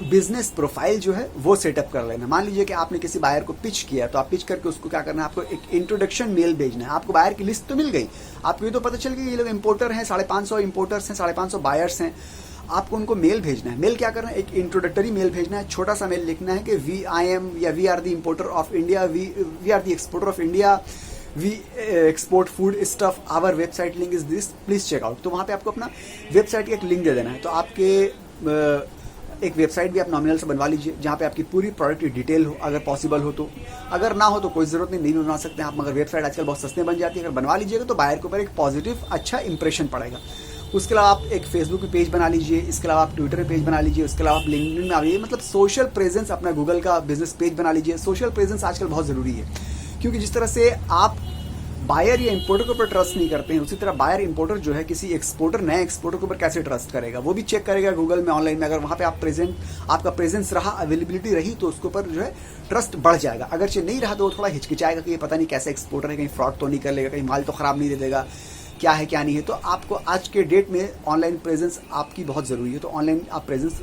बिजनेस प्रोफाइल जो है वो सेटअप कर लेना। मान लीजिए कि आपने किसी बायर को पिच किया, तो आप पिच करके उसको क्या करना है, आपको एक इंट्रोडक्शन मेल भेजना है। आपको बायर की लिस्ट तो मिल गई, आपको ये तो पता चल गया ये लोग इंपोर्टर हैं, 550 इंपोर्टर्स हैं, 550 बायर्स हैं। आपको उनको मेल भेजना है। मेल क्या करना है, एक इंट्रोडक्टरी मेल भेजना है, छोटा सा मेल लिखना है कि we are the importer of India, we are the exporter of India, we export food stuff, our website link is this, please check out. तो वहाँ पे आपको अपना वेबसाइट का एक लिंक दे देना है। तो आपके एक वेबसाइट भी आप नॉमिनल से बनवा लीजिए, जहाँ पे आपकी पूरी प्रोडक्ट की डिटेल हो, अगर पॉसिबल हो तो। अगर ना हो तो कोई ज़रूरत नहीं बना सकते हैं आप, मगर वेबसाइट आजकल बहुत सस्ते बन जाती है। अगर बनवा लीजिएगा तो बायर के ऊपर एक पॉजिटिव अच्छा इंप्रेशन पड़ेगा। उसके अलावा आप एक फेसबुक पे पेज बना लीजिए, इसके अलावा आप ट्विटर पे पेज बना लीजिए, उसके अलावा आप लिंक्डइन में आइए, मतलब सोशल प्रेजेंस अपना गूगल का बिजनेस पेज बना लीजिए। सोशल प्रेजेंस आजकल बहुत ज़रूरी है, क्योंकि जिस तरह से आप बायर या इंपोर्टर के ऊपर ट्रस्ट नहीं करते हैं, उसी तरह बायर इंपोर्टर जो है किसी एक्सपोर्टर, नए एक्सपोर्टर के ऊपर कैसे ट्रस्ट करेगा, वो भी चेक करेगा गूगल में, ऑनलाइन में। अगर वहाँ पे आपका प्रेजेंस रहा, अवेलेबिलिटी रही, तो उसके ऊपर जो है ट्रस्ट बढ़ जाएगा। अगर नहीं रहा तो वो थोड़ा हिचकिचाएगा कि ये पता नहीं कैसा एक्सपोर्टर है, कहीं फ्रॉड तो नहीं कर लेगा, कहीं माल तो खराब नहीं दे देगा, क्या है क्या नहीं है। तो आपको आज के डेट में ऑनलाइन प्रेजेंस आपकी बहुत ज़रूरी है। तो ऑनलाइन आप प्रेजेंस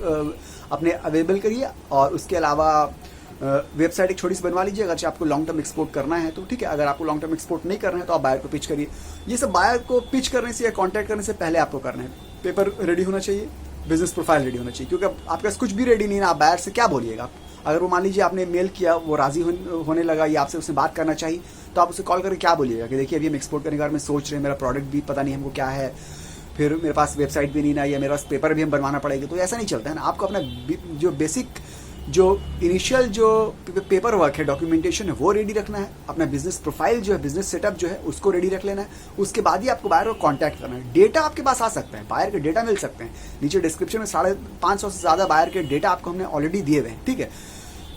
अपने अवेलेबल करिए, और उसके अलावा वेबसाइट एक छोटी सी बनवा लीजिए। अगर आपको लॉन्ग टर्म एक्सपोर्ट करना है तो ठीक है, अगर आपको लॉन्ग टर्म एक्सपोर्ट नहीं करना है तो आप बायर को पिच करिए। ये सब बायर को पिच करने से या कॉन्टैक्ट करने से पहले आपको करना है। पेपर रेडी होना चाहिए, बिजनेस प्रोफाइल रेडी होना चाहिए, क्योंकि आपके पास कुछ भी रेडी नहीं है ना, आप बायर से क्या बोलिएगा। अगर वो मान लीजिए आपने मेल किया, वो राजी होने लगा या आपसे उससे बात करना चाहिए, तो आप उसे कॉल करके क्या बोलिएगा कि देखिए अभी हम एक्सपोर्ट करने के बारे में सोच रहे हैं, मेरा प्रोडक्ट भी पता नहीं हमको क्या है, फिर मेरे पास वेबसाइट भी नहीं ना, या मेरे पास पेपर भी हम बनवाना पड़ेगा। तो ऐसा नहीं चलता है ना। आपको अपना जो बेसिक, जो इनिशियल जो पेपर वर्क है, डॉक्यूमेंटेशन है, वो रेडी रखना है। अपना बिजनेस प्रोफाइल जो है, बिजनेस सेटअप जो है, उसको रेडी रख लेना है। उसके बाद ही आपको बायर को कांटेक्ट करना है। डेटा आपके पास आ सकता है, बायर के डेटा मिल सकते हैं। नीचे डिस्क्रिप्शन में 550 से ज़्यादा बायर के डेटा आपको हमने ऑलरेडी दिए हुए हैं, ठीक है।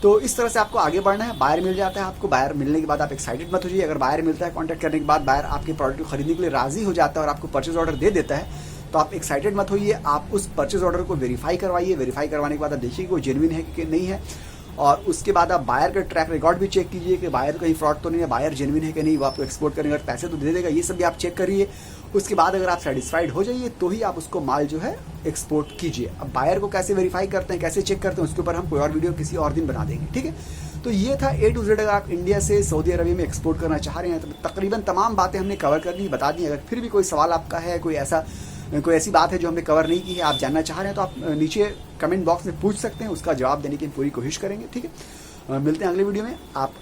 तो इस तरह से आपको आगे बढ़ना है। बायर मिल जाता है आपको, बायर मिलने के बाद आप एक्साइटेड मत हो जाइए। अगर बायर मिलता है, कॉन्टैक्ट करने के बाद बायर आपके प्रोडक्ट को खरीदने के लिए राजी हो जाता है और आपको परचेज ऑर्डर दे देता है, तो आप एक्साइटेड मत होइए। आप उस परचेज ऑर्डर को वेरीफाई करवाइए। वेरीफाई करवाने के बाद आप देखिए कि वो जेन्युइन है कि नहीं है, और उसके बाद आप बायर का ट्रैक रिकॉर्ड भी चेक कीजिए कि बायर कहीं फ्रॉड तो नहीं है, बायर जेन्युइन है कि नहीं, वो आपको एक्सपोर्ट करने का पैसे तो दे देगा। ये सब भी आप चेक करिए। उसके बाद अगर आप सेटिस्फाइड हो जाइए तो ही आप उसको माल जो है एक्सपोर्ट कीजिए। अब बायर को कैसे वेरीफाई करते हैं, कैसे चेक करते हैं, उसके ऊपर हम कोई और वीडियो किसी और दिन बना देंगे, ठीक है। तो ये था A to Z। अगर आप इंडिया से सऊदी अरबिया में एक्सपोर्ट करना चाह रहे हैं तो तकरीबन तमाम बातें हमने कवर कर दी, बता दी। अगर फिर भी कोई सवाल आपका है, कोई ऐसी बात है जो हमने कवर नहीं की है, आप जानना चाह रहे हैं, तो आप नीचे कमेंट बॉक्स में पूछ सकते हैं, उसका जवाब देने की पूरी कोशिश करेंगे, ठीक है। मिलते हैं अगले वीडियो में। आप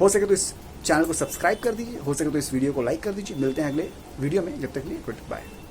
हो सके तो इस चैनल को सब्सक्राइब कर दीजिए, हो सके तो इस वीडियो को लाइक कर दीजिए। मिलते हैं अगले वीडियो में, जब तक के लिए गुड बाय।